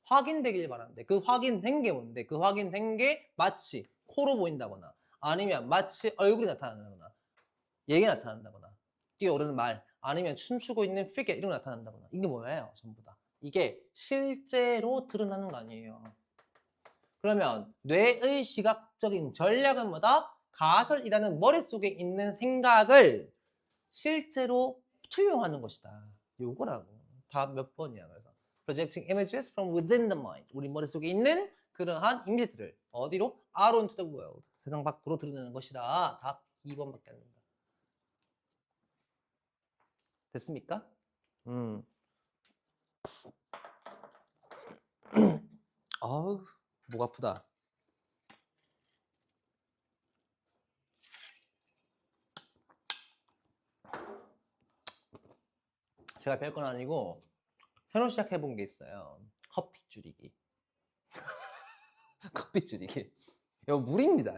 Speaker 1: 확인되길 바란대. 그 확인된 게 뭔데? 그 확인된 게 마치 코로 보인다거나 아니면 마치 얼굴이 나타난다거나 얘가 나타난다거나 뛰어오르는 말 아니면 춤추고 있는 피겨 이런 거 나타난다거나 이게 뭐예요? 전부 다. 이게 실제로 드러나는 거 아니에요. 그러면 뇌의 시각적인 전략은 뭐다? 가설이라는 머릿속에 있는 생각을 실제로 투영하는 것이다. 요거라고. 답 몇 번이야. 그래서 projecting images from within the mind. 우리 머릿속에 있는 그러한 이미지들을 어디로? out into the world. 세상 밖으로 드러내는 것이다. 답 2번밖에 안 된다. 됐습니까? 아우, 목 아프다. 제가 별 건 아니고 새로 시작해본 게 있어요. 커피 줄이기. 커피 줄이기. 이거 물입니다.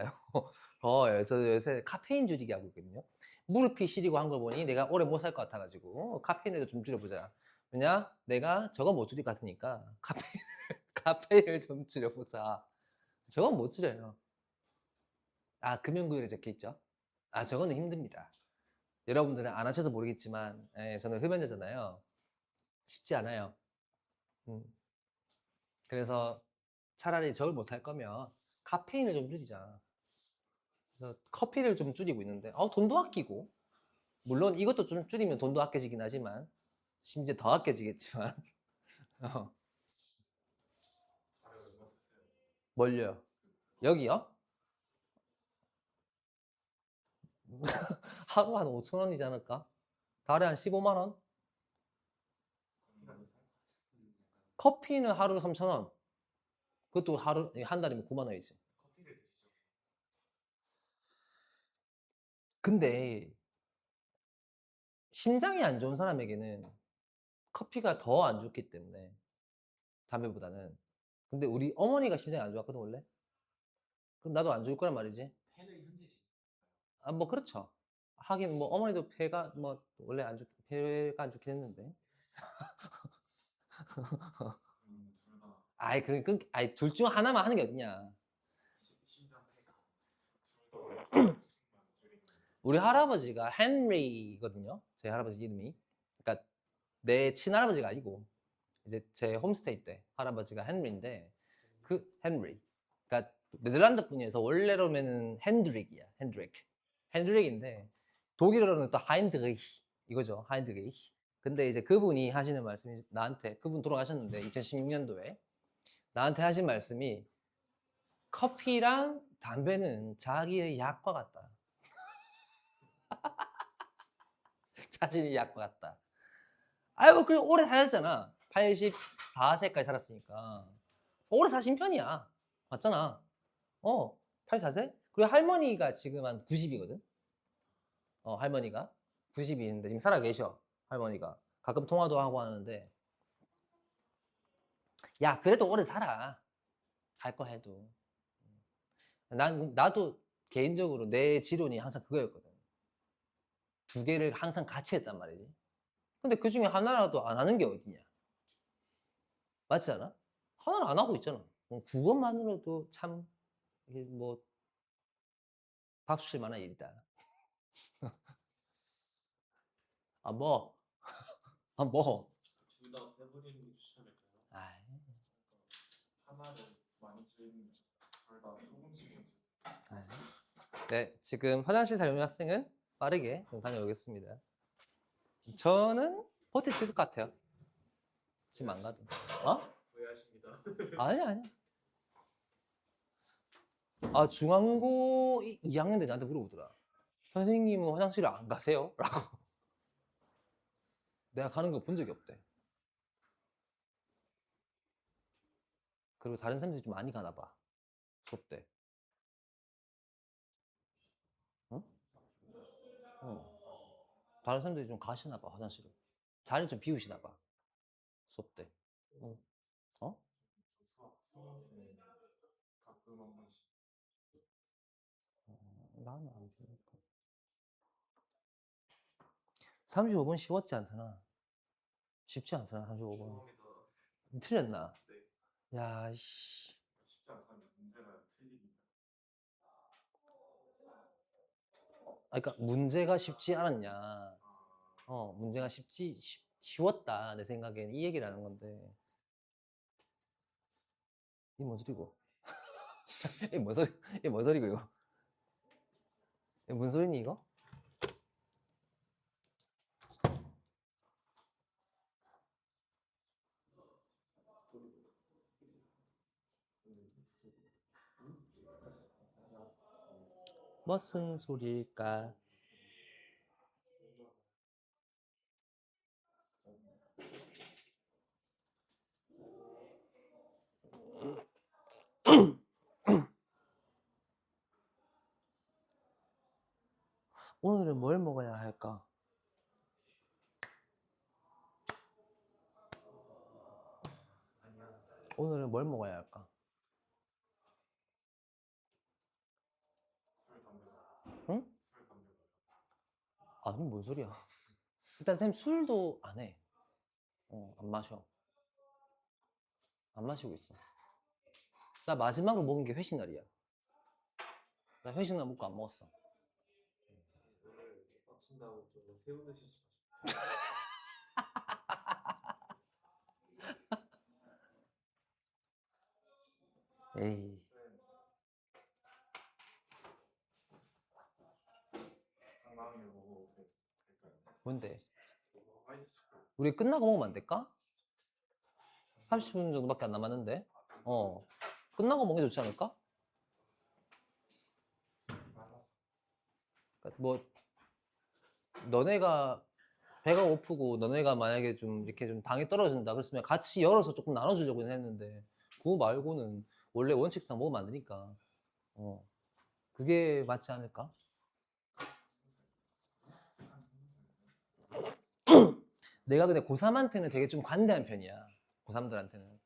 Speaker 1: 저 요새 카페인 줄이기 하고 있거든요. 무릎이 시리고 한 걸 보니 내가 오래 못 살 것 같아가지고 카페인을 좀 줄여보자. 왜냐? 내가 저거 못 줄일 것 같으니까 카페인을 좀 줄여보자. 저건 못 줄여요. 아, 금연구일에 적혀있죠? 아, 저거는 힘듭니다. 여러분들은 안 하셔서 모르겠지만 저는 흡연자잖아요. 쉽지 않아요. 그래서 차라리 저걸 못할 거면 카페인을 좀 줄이자. 그래서 커피를 좀 줄이고 있는데, 돈도 아끼고, 물론 이것도 좀 줄이면 돈도 아껴지긴 하지만, 심지어 더 아껴지겠지만, 어,
Speaker 2: 하루에 얼마 쓰세요?
Speaker 1: 뭘요? 여기요? 하루 한 5천 원이지 않을까? 달에 한 15만 원?
Speaker 2: 커피가 더 쌀 것 같은 약간
Speaker 1: 커피는 하루 3천 원. 그것도 하루, 한 달이면 9만 원이지.
Speaker 2: 커피를 드시죠?
Speaker 1: 근데 심장이 안 좋은 사람에게는 커피가 더 안 좋기 때문에 담배보다는. 근데 우리 어머니가 심장이 안 좋았거든 원래. 그럼 나도 안 좋을 거란 말이지.
Speaker 2: 폐는 현재식.
Speaker 1: 뭐 그렇죠. 하긴 뭐 어머니도 폐가 뭐 원래 폐가 안 좋긴 했는데.
Speaker 2: 둘 다
Speaker 1: 아이 둘 중 하나만 하는 게 어딨냐.
Speaker 2: 심장 폐가 둘다 줄이는
Speaker 1: 우리 할아버지가 헨리거든요. 제 할아버지 이름이. 그러니까 내 친할아버지가 아니고 이제 제 홈스테이 때 할아버지가 헨리인데 그 헨리. 그러니까 네덜란드 분이어서 원래로면은 핸드릭이야. 핸드릭인데 독일어로는 또 하인드리히 이거죠. 하인드리히. 근데 이제 그분이 하시는 말씀이 나한테 그분 돌아가셨는데 2016년도에 나한테 하신 말씀이 커피랑 담배는 자기의 약과 같다. 자신의 약과 같다. 아이고 그 오래 살았잖아. 84세까지 살았으니까 오래 사신 편이야. 맞잖아. 84세? 그리고 할머니가 지금 한 90이거든. 할머니가 90인데 지금 살아 계셔. 할머니가 가끔 통화도 하고 하는데 야 그래도 오래 살아. 할 거 해도. 나도 개인적으로 내 지론이 항상 그거였거든. 두 개를 항상 같이 했단 말이지. 근데 그 중에 하나라도 안 하는 게 어디냐? 맞지 않아? 하나를 안 하고 있잖아. 그것만으로도 참 이게 뭐 박수 칠 만한 일이다. 아 뭐? 아 뭐?
Speaker 2: 둘다 해버리는 게 좋지 않을까요?
Speaker 1: 아이,
Speaker 2: 하나를 많이 줄이는 둘다 조금씩 먼저.
Speaker 1: 아이. 네, 지금 화장실 다녀오는 학생은 빠르게 좀 다녀오겠습니다. 저는 버틸 수 있을 것 같아요. 지금 안 가도.
Speaker 2: 후회하십니다.
Speaker 1: 아니야. 중앙고 2학년 때 나한테 물어보더라. 선생님은 화장실을 안 가세요? 라고. 내가 가는 거 본 적이 없대. 그리고 다른 사람들이 좀 많이 가나 봐. 수업 때. 응? 다른 사람들이 좀 가시나 봐, 화장실을. 자리 좀 비우시나 봐. 수업 때. 어? 어?
Speaker 2: 수학은 가끔 한 번씩.
Speaker 1: 나는 안 비우니까. 35분 쉬웠지 않잖아. 쉽지 않잖아, 35분.
Speaker 2: 죄송합니다.
Speaker 1: 틀렸나?
Speaker 2: 네.
Speaker 1: 야, 씨.
Speaker 2: 쉽지 않다면 문제가 틀리기.
Speaker 1: 그러니까 문제가 쉽지 않았냐.
Speaker 2: 아,
Speaker 1: 문제가 쉬웠다. 내 생각엔 이 얘기를 하는 건데. 이게 뭔 소리고? 이게 뭔 소리고, 이거? 이게 뭔 소리니, 이거? 무슨 소리일까? 오늘은 뭘 먹어야 할까? 오늘은 뭘 먹어야 할까?
Speaker 2: 술, 담배.
Speaker 1: 응?
Speaker 2: 술, 담배.
Speaker 1: 아니, 뭔 소리야. 일단 쌤 술도 안 해. 안 마셔. 안 마시고 있어. 나 마지막으로 먹은 게 회식날이야. 나 회식날 먹고 안 먹었어.
Speaker 2: 오늘 빡친다고 좀 새우 드시지 마시고.
Speaker 1: 에이.
Speaker 2: 강남에 뭐 될까요?
Speaker 1: 뭔데?
Speaker 2: 화이트 초콜릿.
Speaker 1: 우리 끝나고 먹으면 안 될까? 30분 정도밖에 안 남았는데. 끝나고 먹는 게 좋지 않을까?
Speaker 2: 알았어.
Speaker 1: 그러니까 뭐 너네가 배가 고프고 너네가 만약에 좀 이렇게 좀 당이 떨어진다 그랬으면 같이 열어서 조금 나눠주려고 했는데 그거 말고는 원래 원칙상 먹으면 안 되니까 그게 맞지 않을까? 내가 근데 고3한테는 되게 좀 관대한 편이야. 고3들한테는.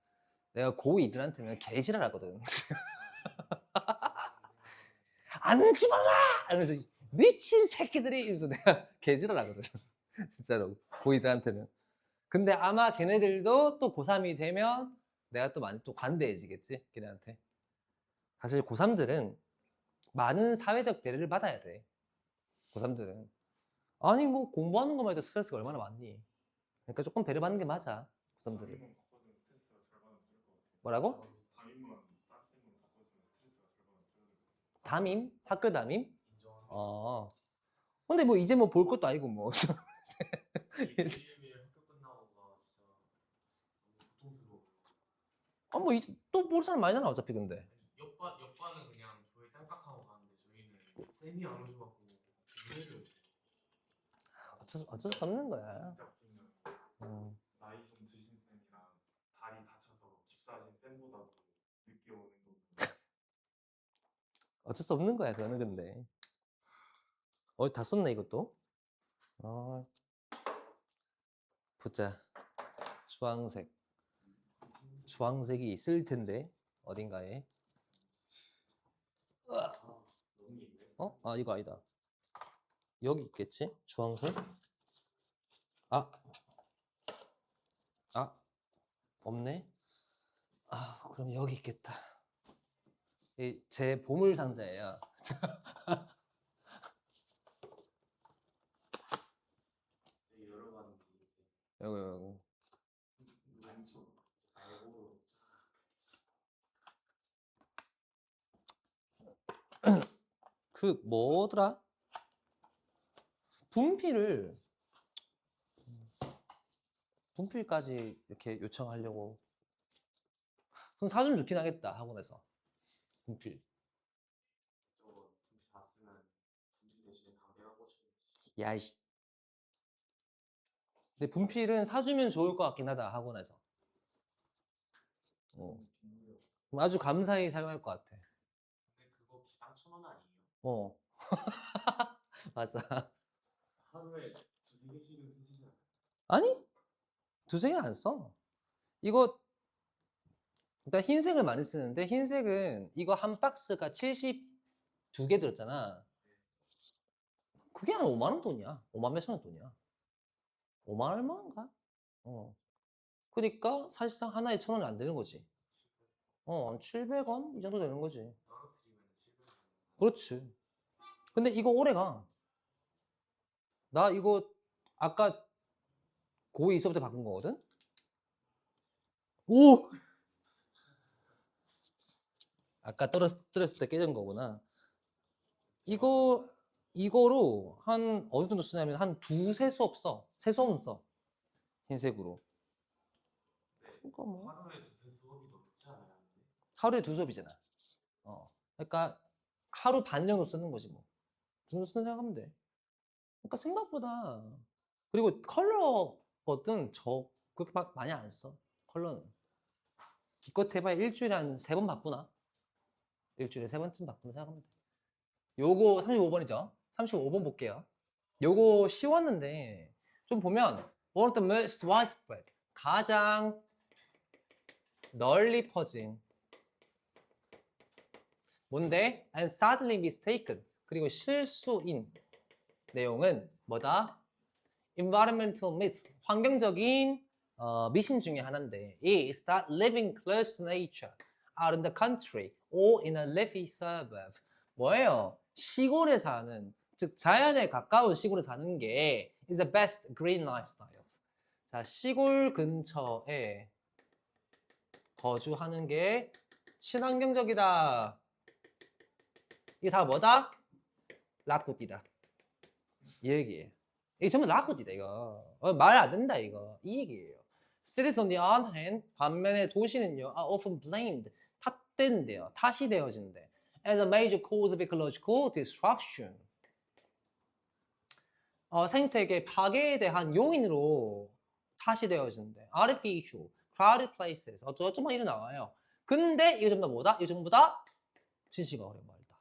Speaker 1: 내가 고2들한테는 개지랄 하거든. 안 집어라! 이러면서 미친 새끼들이 이러면서 내가 개지랄 하거든. 진짜로. 고2들한테는. 근데 아마 걔네들도 또 고3이 되면 내가 또 많이 또 관대해지겠지, 걔네한테. 사실 고3들은 많은 사회적 배려를 받아야 돼. 고3들은. 아니 뭐 공부하는 것만 해도 스트레스가 얼마나 많니. 그러니까 조금 배려받는 게 맞아, 고3들은.
Speaker 2: 담임만 바꿔주면 스트레스가 절반은 줄을 것 같아요.
Speaker 1: 뭐라고?
Speaker 2: 담임만 딴 쌤으로 바꿔주면 스트레스가 절반은 줄어들 것 같아요.
Speaker 1: 담임? 학교 담임?
Speaker 2: 인정합니다.
Speaker 1: 근데 뭐 이제 뭐 볼 것도 아니고 뭐.
Speaker 2: 매일매일 학교 끝나고가 진짜 너무 고통스러워요.
Speaker 1: 뭐 이제 또 볼 사람 많이 잖아 어차피 근데.
Speaker 2: 옆반은 그냥 조용히 딸깍하고 가는데 저희는 쌤이 안 오셔갖고 조용히
Speaker 1: 어쩔 수 없는 거야.
Speaker 2: 진짜 웃기는
Speaker 1: 어.
Speaker 2: 나이 좀 드신 쌤이랑 다리 다쳐서 깁스하신 쌤보다도 늦게 오는 거.
Speaker 1: 어쩔 수 없는 거야 그거는 근데. 다 썼네 이것도. 보자. 주황색. 주황색이 있을 텐데 어딘가에. 이거 아니다. 여기 있겠지? 주황색? 없네? 그럼 여기 있겠다. 제 보물 상자예요.
Speaker 2: 되게 여러 가지
Speaker 1: 여기.
Speaker 2: 왼쪽 알고
Speaker 1: 그 뭐더라? 분필까지 이렇게 요청하려고. 그럼 사주면 좋긴 하겠다 학원에서. 분필.
Speaker 2: 저거 분필 다 쓰면 분필 대신에 담배가 꽂혀.
Speaker 1: 야이씨. 근데 분필은 사주면 좋을 것 같긴 하다 학원에서. 그럼 아주 감사히 사용할 것 같아.
Speaker 2: 근데 그거 기당 1,000원 아니에요?
Speaker 1: 맞아.
Speaker 2: 하루에 2-3개씩은 쓰시잖아요.
Speaker 1: 아니? 2-3개 안 써. 이거 일단 흰색을 많이 쓰는데 흰색은 이거 한 박스가 72개 들었잖아. 그게 한 5만 원 돈이야. 5만 몇천 원 돈이야. 5만 얼마인가? 그러니까 사실상 하나에 1,000원이 안 되는 거지. 한 700원 이 정도 되는 거지.
Speaker 2: 떨어뜨리면 700원.
Speaker 1: 그렇지. 근데 이거 오래가. 나 이거 아까 고2 수업 때 바꾼 거거든? 오! 아까 떨었을 때 깨진 거구나. 이거로 한 어느 정도 쓰냐면 한 2-3 수업 써. 3 수업은 써. 흰색으로. 그러니까 뭐
Speaker 2: 하루에 2-3 수업이 더 늦지 않아요?
Speaker 1: 하루에 2 수업이잖아. 그러니까 하루 반 정도 쓰는 거지 뭐. 그 정도 쓰는 생각하면 돼. 그러니까 생각보다. 그리고 컬러 거든 그렇게 막 많이 안 써. 컬러는. 기껏 해봐야 일주일에 한 3번 바꾸나? 일주일에 3번쯤 바꾸나 생각하면 돼. 요거 35번이죠? 35번 볼게요. 요거 쉬웠는데 좀 보면 one of the most widespread 가장 널리 퍼진 뭔데? and sadly mistaken 그리고 실수인 내용은 뭐다? environmental myths 환경적인 미신 중에 하나인데 is that living close to nature out in the country or in a leafy suburb 뭐예요? 시골에 사는 즉 자연에 가까운 시골에 사는 게 is the best green lifestyles 자 시골 근처에 거주하는 게 친환경적이다. 이게 다 뭐다? 라꾸띠다. 이 얘기예요. 이게 전부 라꾸띠다 이거. 말 안 된다 이거. 이 얘기예요. Cities on the other hand, 반면에 도시는요, are often blamed, 탓된대요. 탓이 되어진대. As a major cause of ecological destruction. 생태계 파괴에 대한 요인으로 탓이 되어진대. Artificial, crowded places. 어쩌고저쩌고 이런 나와요. 근데 이거 전부 다 뭐다? 이거 전부 다 진실과 어려 말이다.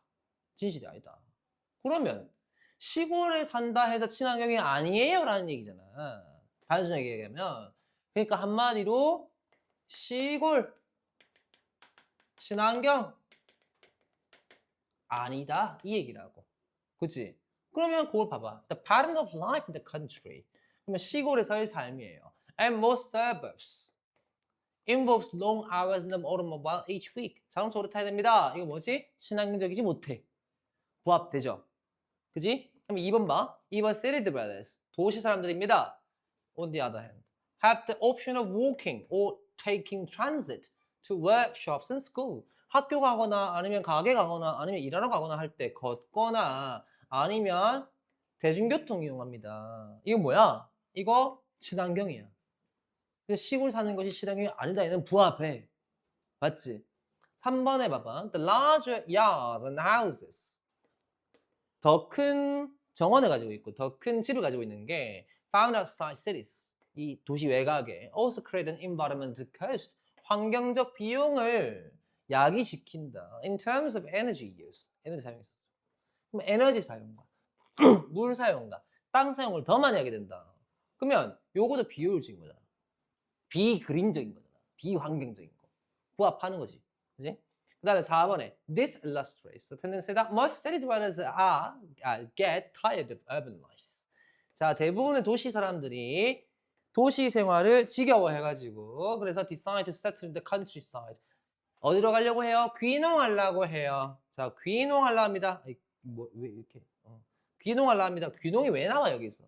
Speaker 1: 진실이 아니다. 그러면 시골에 산다 해서 친환경이 아니에요 라는 얘기잖아. 단순하게 얘기하면. 그러니까 한마디로 시골 친환경 아니다 이 얘기라고. 그치? 그러면 그걸 봐봐. The pattern of life in the country. 그러면 시골에서의 삶이에요. And most suburbs involves long hours in the automobile each week. 자동차 오래 타야 됩니다. 이거 뭐지? 친환경적이지 못해. 부합되죠? 그지? 그럼 2번 봐. 2번 city dwellers. 도시 사람들입니다. On the other hand, have the option of walking or taking transit to workshops and school. 학교 가거나 아니면 가게 가거나 아니면 일하러 가거나 할 때 걷거나 아니면 대중교통 이용합니다. 이거 뭐야? 이거 친환경이야. 근데 시골 사는 것이 친환경이 아니다. 얘는 부합해. 맞지? 3번에 봐봐. The larger yards and houses. 더 큰 정원을 가지고 있고 더 큰 집을 가지고 있는 게 found outside cities. 이 도시 외곽에 also create an environmental cost. 환경적 비용을 야기시킨다. In terms of energy use. 에너지 사용이 있었어. 그럼 에너지 사용과 물 사용과 땅 사용을 더 많이 하게 된다. 그러면 요거도 비효율적인 거잖아. 비그린적인 거잖아. 비환경적인 거. 부합하는 거지. 그지? 그 다음에 4번에 This illustrates the tendency that most city dwellers get tired of urban lives. 자, 대부분의 도시 사람들이 도시 생활을 지겨워해가지고 그래서 decide to settle in the countryside. 어디로 가려고 해요? 귀농하려고 해요. 자, 귀농하려 합니다. 왜 이렇게? 귀농하려 합니다. 귀농이 왜 나와 여기서?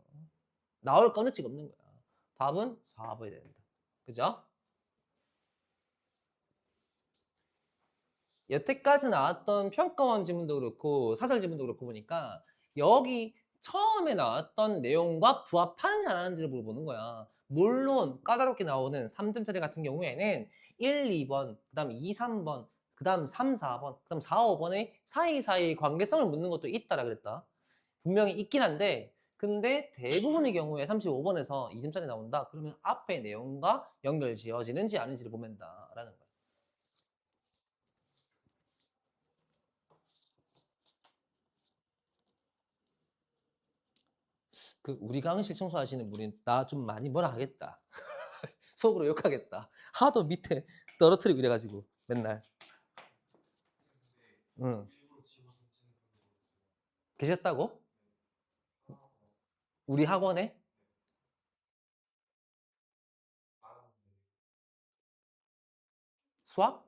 Speaker 1: 나올 거는 지금 없는 거야. 답은 4번이 됩니다. 그죠? 여태까지 나왔던 평가원 지문도 그렇고 사설 지문도 그렇고 보니까 여기 처음에 나왔던 내용과 부합하는지 안 하는지를 물어보는 거야. 물론 까다롭게 나오는 3점 처리 같은 경우에는 1, 2번, 그 다음 2, 3번, 그 다음 3, 4번, 그 다음 4, 5번의 사이사이 관계성을 묻는 것도 있다라 그랬다. 분명히 있긴 한데 근데 대부분의 경우에 35번에서 2점 처리 나온다. 그러면 앞의 내용과 연결 지어지는지 아닌지를 보면다라는 거야. 그 우리 강의실 청소하시는 분이 나 좀 많이 뭐라 하겠다. 속으로 욕하겠다. 하도 밑에 떨어뜨리고 이래가지고 맨날. 응. 계셨다고? 우리 학원에? 수학?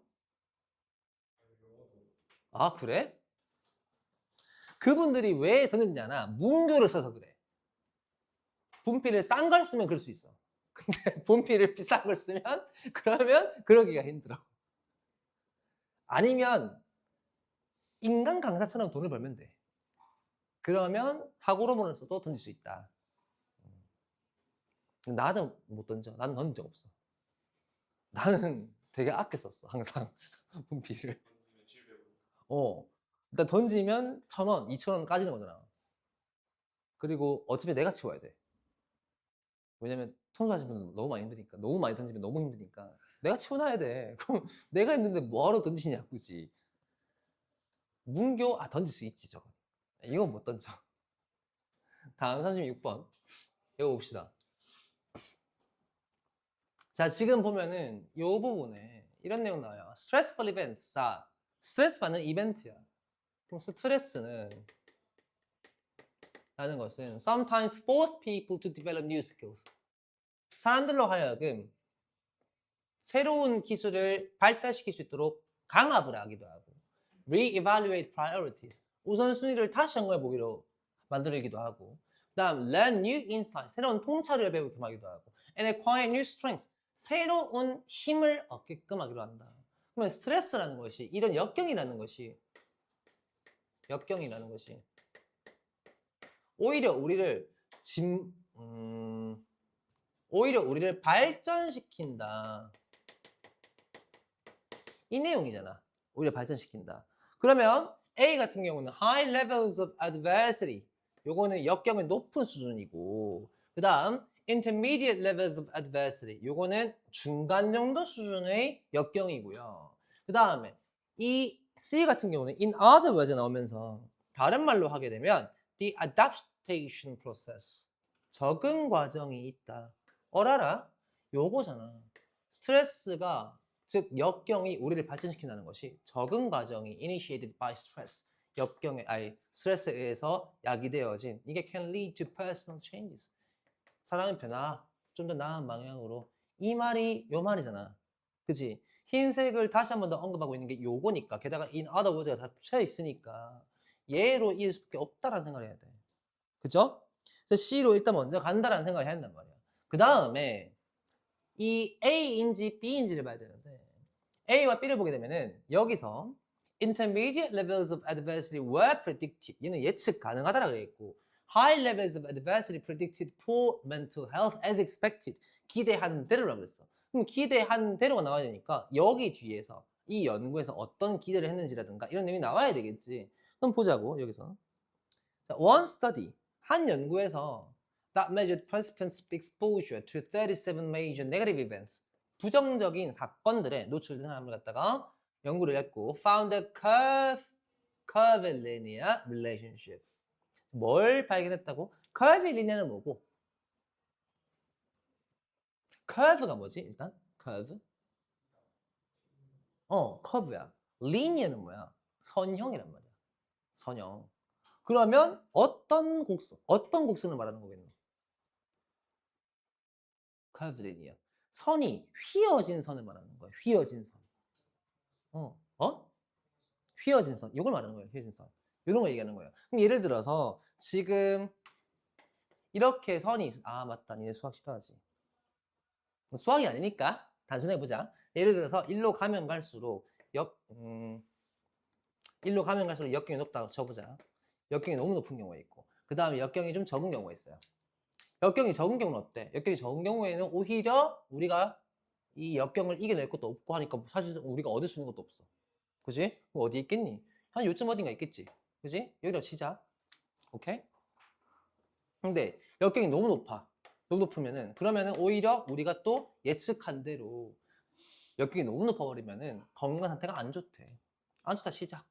Speaker 1: 아 그래? 그분들이 왜 듣는지 아나? 문교를 써서 그래. 분필을 싼 걸 쓰면 그럴 수 있어. 근데 분필을 비싼 걸 쓰면 그러면 그러기가 힘들어. 아니면 인간 강사처럼 돈을 벌면 돼. 그러면 사고로문을 써도 던질 수 있다. 나는 못 던져. 나는 던진 적 없어. 나는 되게 아껴 썼어. 항상 분필을. 일단 던지면 1,000원, 2,000원 까지는 거잖아. 그리고 어차피 내가 치워야 돼. 왜냐면 청소하시는 분들 너무 많이 힘드니까. 너무 많이 던지면 너무 힘드니까. 내가 치워놔야 돼. 그럼 내가 힘든데 뭐하러 던지냐, 굳이. 문교, 던질 수 있지, 저거. 이건 못 던져. 다음 36번. 이거 봅시다. 자, 지금 보면은 이 부분에 이런 내용 나와요. Stressful events. 자, 스트레스 받는 이벤트야. 그럼 스트레스는 라는 것은 sometimes force people to develop new skills. 사람들로 하여금 새로운 기술을 발달시킬 수 있도록 강압을 하기도 하고 re-evaluate priorities. 우선순위를 다시 점검해 보기로 만들기도 하고 그 다음 learn new insights. 새로운 통찰을 배우게끔 하기도 하고 and acquire new strengths. 새로운 힘을 얻게끔 하기도 한다. 그러면 스트레스라는 것이 이런 역경이라는 것이 오히려 우리를 오히려 우리를 발전시킨다. 이 내용이잖아. 오히려 발전시킨다. 그러면 A 같은 경우는 high levels of adversity. 요거는 역경의 높은 수준이고, 그 다음 intermediate levels of adversity. 요거는 중간 정도 수준의 역경이고요. 그 다음에 이 C 같은 경우는 in other words 나오면서 다른 말로 하게 되면 the adaptation process. 적응 과정이 있다. 어라라? 요거잖아. 스트레스가 즉 역경이 우리를 발전시킨다는 것이 적응 과정이 initiated by stress 역경에 아니 스트레스에 의해서 야기되어진 이게 can lead to personal changes 사람의 변화 좀 더 나은 방향으로 이 말이 요 말이잖아 그치 흰색을 다시 한 번 더 언급하고 있는 게 요거니까 게다가 in other words가 잡혀 있으니까 얘로 이을 수밖에 없다라는 생각을 해야 돼 그죠? 그래서 C로 일단 먼저 간다라는 생각을 해야 된단 말이야 그 다음에 이 A인지 B인지를 봐야 되는데 A와 B를 보게 되면은 여기서 intermediate levels of adversity were predicted. 얘는 예측 가능하다라고 했고 high levels of adversity predicted poor mental health as expected. 기대한 대로라고 그랬어. 그럼 기대한 대로가 나와야 되니까 여기 뒤에서 이 연구에서 어떤 기대를 했는지라든가 이런 내용이 나와야 되겠지. 그럼 보자고 여기서. 자, one study 한 연구에서 that measured participants' exposure to 37 major negative events 부정적인 사건들에 노출된 사람을 갖다가 연구를 했고 found a curvilinear relationship 뭘 발견했다고? curvilinear는 뭐고? curve가 뭐지 일단? curve? curve야 linear는 뭐야? 선형이란 말이야 선형 그러면 어떤 곡선을 말하는 거겠노? curvilinear 선이 휘어진 선을 말하는 거야 휘어진 선 휘어진 선. 이걸 말하는 거예요. 휘어진 선. 이런 거 얘기하는 거예요. 그럼 예를 들어서 지금 이렇게 선이 맞다. 니네 수학 싫어하지. 수학이 아니니까 단순해보자. 예를 들어서 일로 가면 갈수록 일로 가면 갈수록 역경이 높다고 쳐보자. 역경이 너무 높은 경우가 있고 그 다음에 역경이 좀 적은 경우가 있어요. 역경이 적은 경우는 어때? 역경이 적은 경우에는 오히려 우리가 이 역경을 이겨낼 것도 없고 하니까 사실 우리가 얻을 수 있는 것도 없어. 그지? 그럼 어디 있겠니? 한 요쯤 어딘가 있겠지. 그지? 여기로 치자. 오케이? 근데 역경이 너무 높아. 너무 높으면은 그러면은 오히려 우리가 또 예측한 대로 역경이 너무 높아버리면은 건강 상태가 안 좋대. 안 좋다 치자.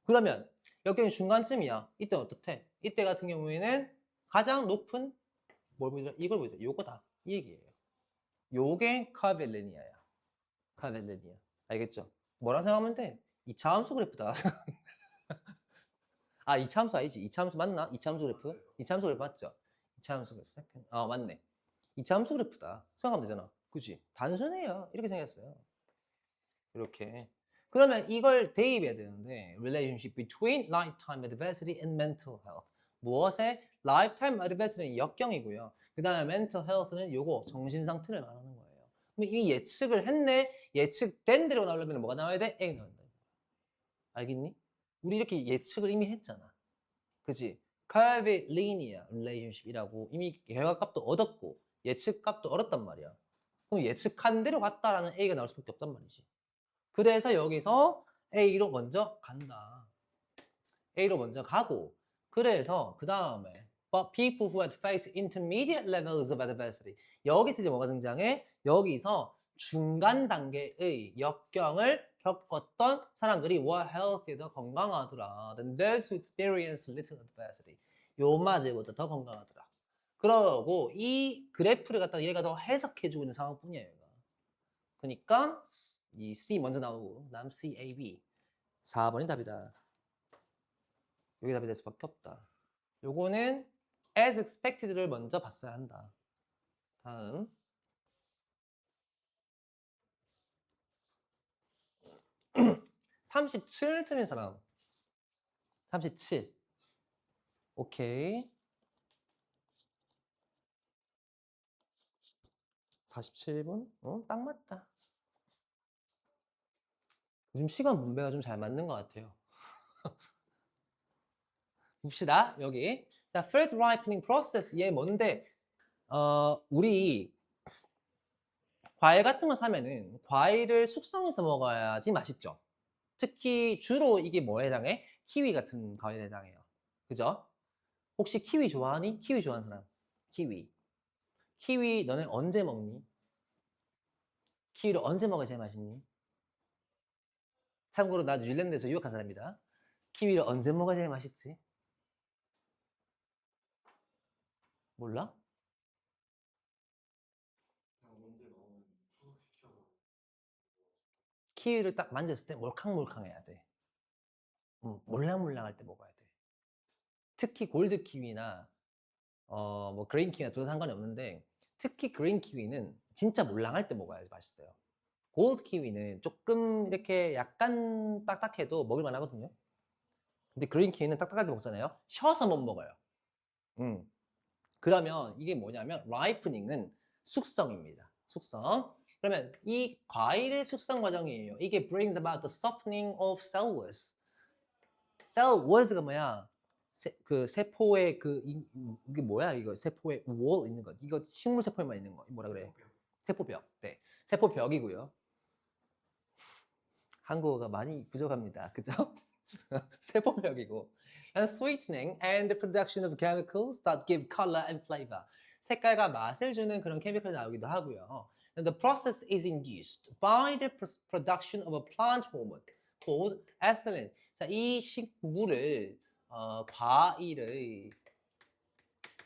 Speaker 1: 그러면 역경이 중간쯤이야. 이때 어떻대? 이때 같은 경우에는 가장 높은 뭘 보여줘? 이걸 보여줘. 요거다. 이 얘기예요. 요게 카벨레니아야. 카벨레니아. 알겠죠? 뭐라 생각하면 돼? 이차함수 그래프다. 이차함수 아니지? 이차함수 맞나? 이차함수 그래프? 이차함수 그래프 맞죠? 이차함수 그래프 맞네. 이차함수 그래프다. 생각하면 되잖아. 그치? 단순해요. 이렇게 생겼어요. 이렇게. 그러면 이걸 대입해야 되는데 relationship between lifetime adversity and mental health. 무엇에? lifetime adversity는 역경이고요. 그 다음에 mental health는 요거 정신 상태를 말하는 거예요. 그럼 이 예측을 했네. 예측된 대로 나오려면 뭐가 나와야 돼? A 나온다. 알겠니? 우리 이렇게 예측을 이미 했잖아. 그치? curvilinear relationship이라고 이미 결과값도 얻었고 예측값도 얻었단 말이야. 그럼 예측한 대로 갔다라는 A가 나올 수밖에 없단 말이지. 그래서 여기서 A로 먼저 간다. A로 먼저 가고 그래서 그 다음에 But people who had faced intermediate levels of adversity 여기서 이제 뭐가 등장해? 여기서 중간 단계의 역경을 겪었던 사람들이 were healthy, 더 건강하더라. Than those who experienced little adversity. 요마들보다 더 건강하더라. 그러고 이 그래프를 갖다가 얘가 더 해석해주고 있는 상황뿐이에요. 얘가. 그러니까 이 C 먼저 나오고 다음 C, A, B 4번이 답이다. 여기 답이 될 수밖에 없다. 요거는 as expected를 먼저 봤어야 한다. 다음 37 틀린 사람 37 오케이 47분? 딱 맞다 요즘 시간 분배가 좀 잘 맞는 것 같아요. 봅시다. 여기. 자, fruit ripening process. 얘 뭔데? 우리 과일 같은 거 사면은 과일을 숙성해서 먹어야지 맛있죠. 특히 주로 이게 뭐에 해당해? 키위 같은 과일에 해당해요. 그죠? 혹시 키위 좋아하니? 키위 좋아하는 사람? 키위. 키위 너네 언제 먹니? 키위를 언제 먹어야 제일 맛있니? 참고로 나 뉴질랜드에서 유학한 사람이다. 키위를 언제 먹어야 제일 맛있지? 몰라?
Speaker 2: 그냥 먼저 넣으면 푹 식혀서.
Speaker 1: 키위를 딱 만졌을 때 몰캉몰캉해야 돼. 몰랑몰랑할 때 먹어야 돼. 특히 골드 키위나 뭐 그린 키위나 둘 다 상관이 없는데 특히 그린 키위는 진짜 몰랑할 때 먹어야지 맛있어요. 골드 키위는 조금 이렇게 약간 딱딱해도 먹을만 하거든요. 근데 그린 키위는 딱딱할 때 먹잖아요. 셔서 못 먹어요. 음. 그러면 이게 뭐냐면 라이프닝은 숙성입니다. 숙성. 그러면 이 과일의 숙성 과정이에요. 이게 brings about the softening of cell walls. cell walls가 뭐야? 그 세포의 이게 뭐야 이거 세포의 wall 있는 거. 이거 식물 세포에만 있는 거. 뭐라 그래? 세포벽. 네. 세포벽이고요. 한국어가 많이 부족합니다. 그죠? 세포벽이고. And sweetening and the production of chemicals that give color and flavor. 색깔과 맛을 주는 그런 케미컬이 나오기도 하고요. And the process is induced by the production of a plant hormone called ethylene. 자, 이 식물을 과일의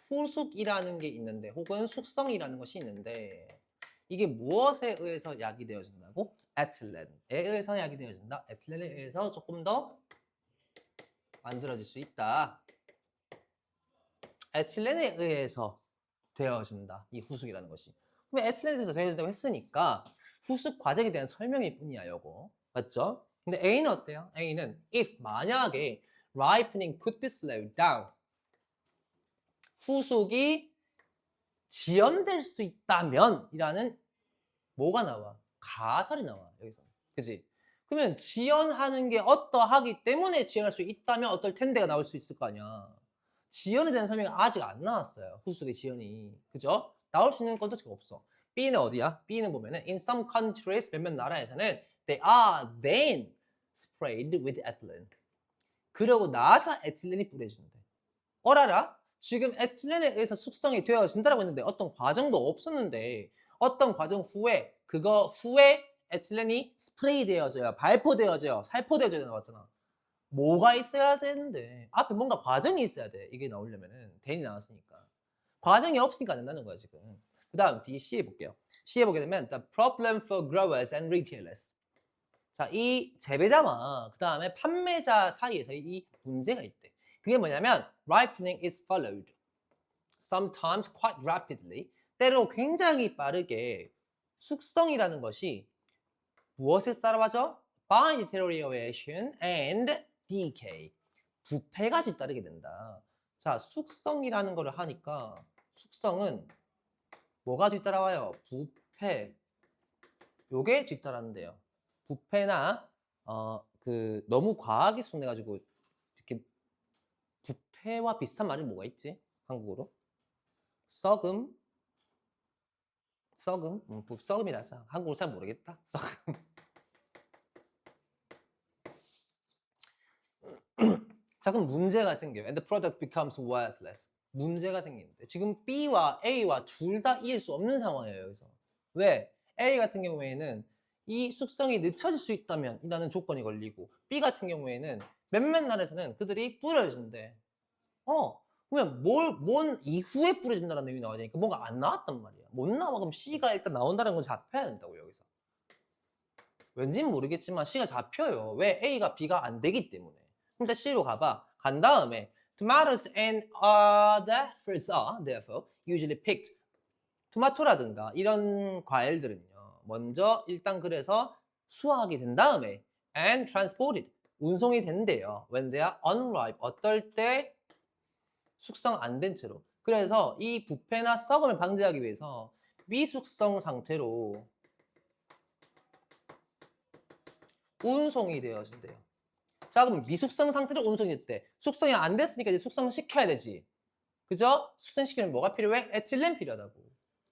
Speaker 1: 후숙이라는 게 있는데 혹은 숙성이라는 것이 있는데 이게 무엇에 의해서 약이 되어진다고? 에틸렌에 의해서 약이 되어진다. 에틸렌에 의해서 조금 더 만들어질 수 있다. 에틸렌에 의해서 되어진다. 이 후숙이라는 것이. 그럼 에틸렌에 의해서 되어진다고 했으니까 후숙 과정에 대한 설명일 뿐이야, 요거. 맞죠? 근데 A는 어때요? A는 if 만약에 ripening could be slowed down. 후숙이 지연될 수 있다면 이라는 뭐가 나와? 가설이 나와, 여기서. 그지? 그러면 지연하는 게 어떠하기 때문에 지연할 수 있다면 어떨 텐데가 나올 수 있을 거 아니야. 지연에 대한 설명이 아직 안 나왔어요. 후속의 지연이. 그죠? 나올 수 있는 건도 지금 없어. B는 어디야? B는 보면은 in some countries 몇몇 나라에서는 they are then sprayed with ethylene. 그러고 나서 에틸렌이 뿌려진대. 어라라? 지금 에틸렌에 의해서 숙성이 되어진다라고 했는데 어떤 과정도 없었는데 어떤 과정 후에 그거 후에 에틸렌이 스프레이 되어져요. 발포되어져요. 살포되어져야 나왔잖아. 뭐가 있어야 되는데 앞에 뭔가 과정이 있어야 돼. 이게 나오려면은 대인이 나왔으니까. 과정이 없으니까 안 된다는 거야 지금. 그 다음 D, C 해볼게요. C 해보게 되면 the problem for growers and retailers. 자, 이 재배자와 그 다음에 판매자 사이에서 이 문제가 있대. 그게 뭐냐면 ripening is followed sometimes quite rapidly. 때로 굉장히 빠르게 숙성이라는 것이 무엇에 따라가죠? By deterioration and decay. 부패가 뒤따르게 된다. 자, 숙성이라는 거를 하니까 숙성은 뭐가 뒤따라와요? 부패. 요게 뒤따르는데요. 부패나 너무 과하게 숙성해가지고 이렇게 부패와 비슷한 말이 뭐가 있지? 한국어로? 썩음? 썩음? 썩음이라서 한국어로 잘 모르겠다. 썩음. 자, 그럼 문제가 생겨요. And the product becomes worthless. 문제가 생기는데 지금 B와 A와 둘 다 이길 수 없는 상황이에요. 여기서. 왜? A 같은 경우에는 이 숙성이 늦춰질 수 있다면 이라는 조건이 걸리고 B 같은 경우에는 몇몇 나라에서는 그들이 뿌려진대. 그러면 뭔 이후에 뿌려진다는 내용이 나와야 되니까 뭔가 안 나왔단 말이야. 못 나와. 그럼 C가 일단 나온다는 건 잡혀야 된다고 여기서. 왠지는 모르겠지만 C가 잡혀요. 왜? A가 B가 안 되기 때문에. 일단 C로 가봐. 간 다음에 tomatoes and other fruits are therefore usually picked. 토마토라든가 이런 과일들은요. 먼저 일단 그래서 수확이 된 다음에 and transported. 운송이 된대요. when they are unripe. 어떨 때 숙성 안 된 채로. 그래서 이 부패나 썩음을 방지하기 위해서 미숙성 상태로 운송이 되어진대요. 자, 그럼 미숙성 상태로 운송이 됐대. 숙성이 안 됐으니까 이제 숙성을 시켜야 되지. 그죠? 숙성시키면 뭐가 필요해? 에틸렌 필요하다고.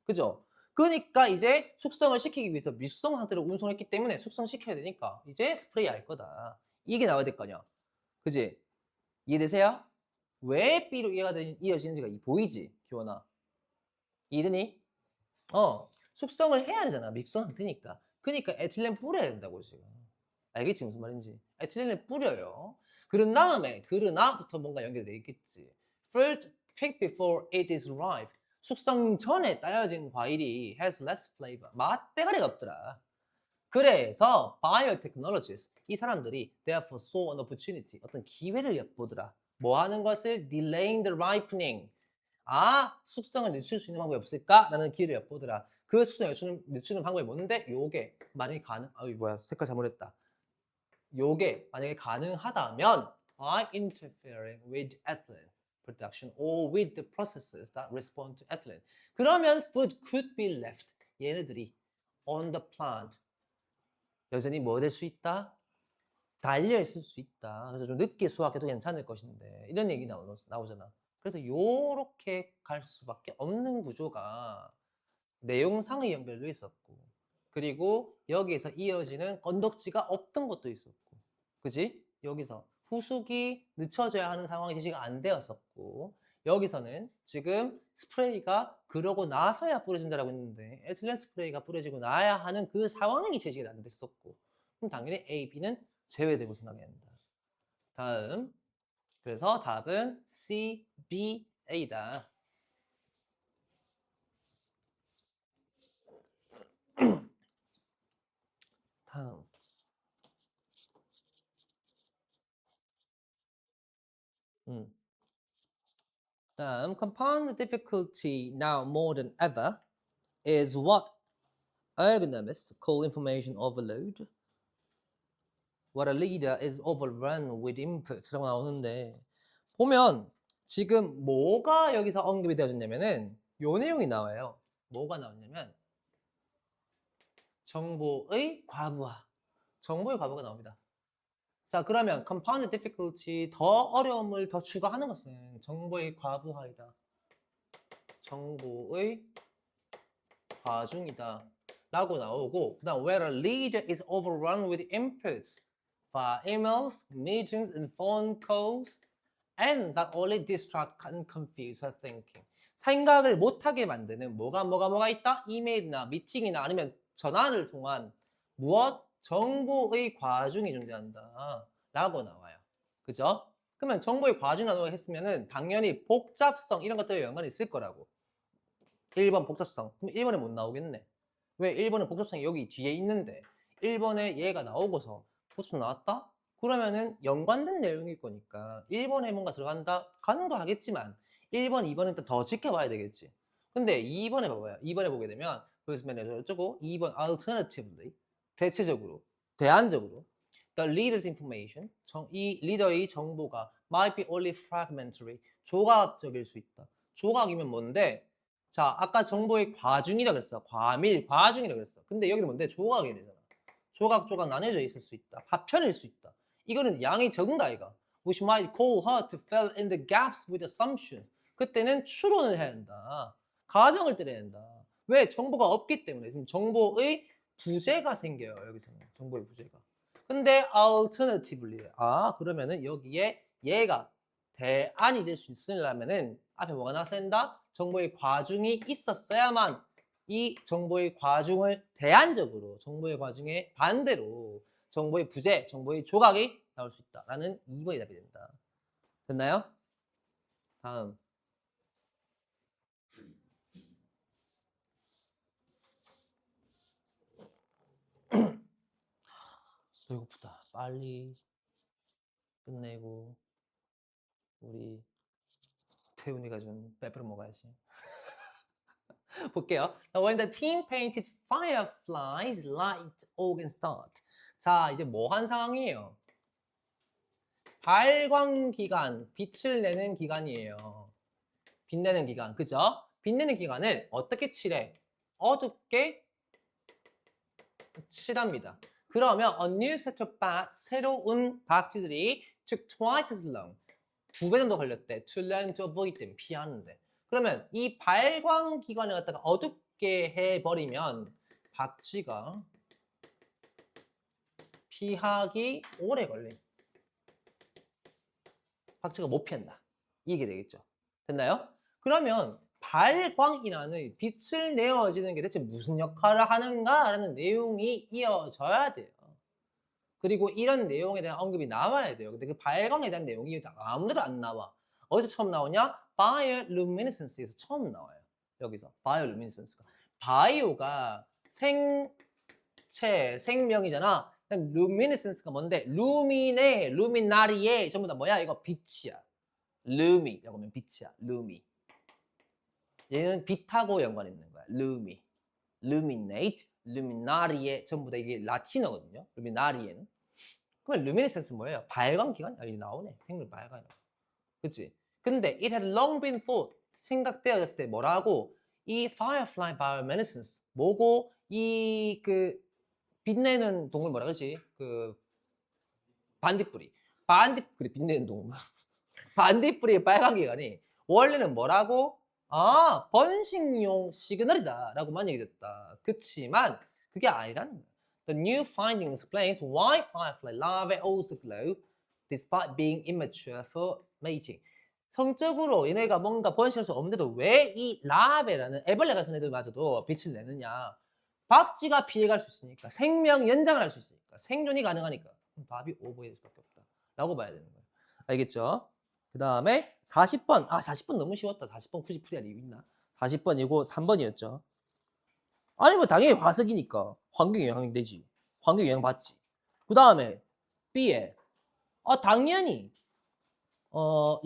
Speaker 1: 그죠? 그러니까 이제 숙성을 시키기 위해서 미숙성 상태로 운송했기 때문에 숙성시켜야 되니까 이제 스프레이 할 거다. 이게 나와야 될 거 아니야. 그지? 이해되세요? 왜 B로 이어지는지가 보이지? 기원아. 이해되니? 숙성을 해야 되잖아. 믹서 상태니까. 그러니까 에틸렌 뿌려야 된다고 지금. 알겠지 무슨 말인지? 에틸렌을 뿌려요. 그런 다음에 그러나부터 뭔가 연결되어 있겠지. Fruit picked before it is ripe. 숙성 전에 따여진 과일이 has less flavor. 맛대가리가 없더라. 그래서 biotechnologists 이 사람들이 therefore saw an opportunity 어떤 기회를 엿보더라. 뭐 하는 것을 delaying the ripening. 숙성을 늦출 수 있는 방법이 없을까라는 기회를 엿보더라. 그 숙성을 늦추는 방법이 뭔데? 요게 만약에 색깔 잘못했다. 요게 만약에 가능하다면 by interfering with ethylene production or with the processes that respond to ethylene. 그러면 food could be left. 얘네들이 on the plant. 여전히 뭐 될 수 있다? 달려 있을 수 있다. 그래서 좀 늦게 수확해도 괜찮을 것인데 이런 얘기 나오잖아. 그래서 요렇게 갈 수밖에 없는 구조가 내용상의 연결도 있었고 그리고 여기에서 이어지는 건덕지가 없던 것도 있었고 그지? 여기서 후숙이 늦춰져야 하는 상황이 제시가 안 되었었고 여기서는 지금 스프레이가 그러고 나서야 뿌려진다라고 했는데 에틸렌 스프레이가 뿌려지고 나야 하는 그 상황이 제시가 안 됐었고 그럼 당연히 A, B는 제외되고 생각해야 한다. 다음 그래서 답은 C, B, A다. 다음 다음 compound difficulty now more than ever is what ergonomists call information overload. What a leader is overrun with inputs라고 나오는데 보면 지금 뭐가 여기서 언급이 되어졌냐면은 요 내용이 나와요. 뭐가 나왔냐면 정보의 과부하. 정보의 과부하가 나옵니다. 자 그러면 compound difficulty 더 어려움을 더 추가하는 것은 정보의 과부하이다. 정보의 과중이다. 라고 나오고 그 다음 where a leader is overrun with inputs via emails, meetings, and phone calls and that only distract and confuse her thinking. 생각을 못하게 만드는 뭐가 있다? 이메일이나 미팅이나 아니면 전화를 통한 무엇? 정보의 과중이 존재한다. 라고 나와요. 그죠? 그러면 정보의 과중이라고 했으면은 당연히 복잡성 이런 것들에 연관이 있을 거라고. 1번 복잡성. 그럼 1번에 못 나오겠네. 왜? 1번은 복잡성이 여기 뒤에 있는데 1번에 얘가 나오고서 복잡성 나왔다? 그러면은 연관된 내용일 거니까 1번에 뭔가 들어간다? 가능도 하겠지만 1번, 2번은 일단 더 지켜봐야 되겠지. 근데 2번에 봐봐요. 2번에 보게 되면 보이스맨에서 어쩌고 2번 alternatively 대체적으로 대안적으로 the leader's information 이 리더의 정보가 might be only fragmentary 조각적일 수 있다. 조각이면 뭔데? 자, 아까 정보의 과중이라 그랬어. 과중이라 그랬어. 근데 여기는 뭔데? 조각이 되잖아. 조각 나눠져 있을 수 있다. 파편일 수 있다. 이거는 양이 적은가 이가. Which might call her to fill in the gaps with assumption. 그때는 추론을 해야 된다. 가정을 때려야 된다. 왜? 정보가 없기 때문에. 그럼 정보의 부재가 생겨요. 여기서는. 정보의 부재가. 근데 alternatively. 그러면은 여기에 얘가 대안이 될 수 있으려면은 앞에 뭐가 나와야 된다? 정보의 과중이 있었어야만 이 정보의 과중을 대안적으로 정보의 과중에 반대로 정보의 부재, 정보의 조각이 나올 수 있다라는 2번이 답이 된다. 됐나요? 다음. 배고프다. 빨리 끝내고 우리 태훈이가 좀 빼빼로 먹어야지. 볼게요. When the team painted fireflies, light organ start. 자, 이제 뭐 한 상황이에요? 발광 기간, 빛을 내는 기간이에요. 빛내는 기간, 그죠? 빛내는 기간을 어떻게 칠해? 어둡게 칠합니다. 그러면 a new set of bats, 새로운 박쥐들이 took twice as long. 2배 정도 걸렸대. to learn to avoid them, 피하는데. 그러면 이 발광 기관을 갖다가 어둡게 해버리면 박쥐가 피하기 오래 걸림. 박쥐가 못 피한다. 이게 되겠죠. 됐나요? 그러면 발광이라는 빛을 내어지는 게 대체 무슨 역할을 하는가라는 내용이 이어져야 돼요. 그리고 이런 내용에 대한 언급이 나와야 돼요. 근데 그 발광에 대한 내용이 아무데도 안 나와. 어디서 처음 나오냐? Bioluminescence에서 처음 나와요. 여기서 Bioluminescence가. 바이오가 생체, 생명이잖아. 그럼 luminescence가 뭔데? 루미네, 루미나리에 전부 다 뭐야? 이거 빛이야. 루미라고 하면 빛이야. 루미. 얘는 빛하고 연관 있는 거야. 루미. luminate, luminari에 전부 다 이게 라틴어거든요. luminari에는. 그러면 luminescence 뭐예요? 발광기관? 여기 나오네. 생물 발광. 그치? 근데 it had long been thought. 생각되어졌대. 뭐라고? 이 firefly bioluminescence 뭐고 이 그 빛내는 동물 뭐라 그러지? 그 반딧불이. 반딧불이 빛내는 동물. 반딧불이의 빨간기관이 원래는 뭐라고? 아, 번식용 시그널이다 라고만 얘기했다. 그치만 그게 아니라는 거야. The new finding explains why firefly larvae also glow despite being immature for mating. 성적으로 얘네가 뭔가 번식할 수 없는데도 왜 이 라베라는 애벌레 같은 애들마저도 빛을 내느냐. 박쥐가 피해갈 수 있으니까, 생명 연장을 할 수 있으니까, 생존이 가능하니까. 답이 오버일 수밖에 없다 라고 봐야 되는 거예요. 알겠죠? 그 다음에 40번. 아, 40번 너무 쉬웠다. 40번 굳이 풀이할 이유 있나? 40번이고 3번이었죠. 아니 뭐 당연히 화석이니까 환경영향 되지. 환경영향 받지. 그 다음에 B에 당연히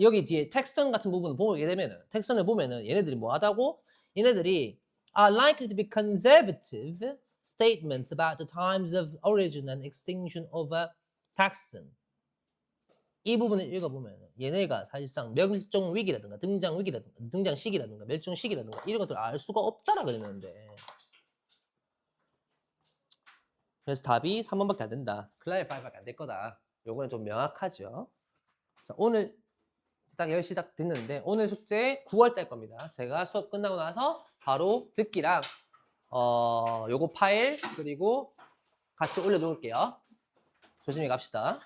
Speaker 1: 여기 뒤에 텍선 같은 부분을 보게 되면은 텍선을 보면은 얘네들이 뭐 하다고? 얘네들이 are likely to be conservative statements about the times of origin and extinction of a taxon. 이 부분을 읽어보면 얘네가 사실상 멸종 위기라든가 등장 위기라든가 등장 시기라든가 멸종 시기라든가 이런 것들을 알 수가 없다라 그랬는데 그래서 답이 3번밖에 안 된다. 클래리파이밖에 안 될 거다. 요거는 좀 명확하죠. 자, 오늘 딱 10시 딱 됐는데 오늘 숙제 9월 달 겁니다. 제가 수업 끝나고 나서 바로 듣기랑 요거 파일 그리고 같이 올려놓을게요. 조심히 갑시다.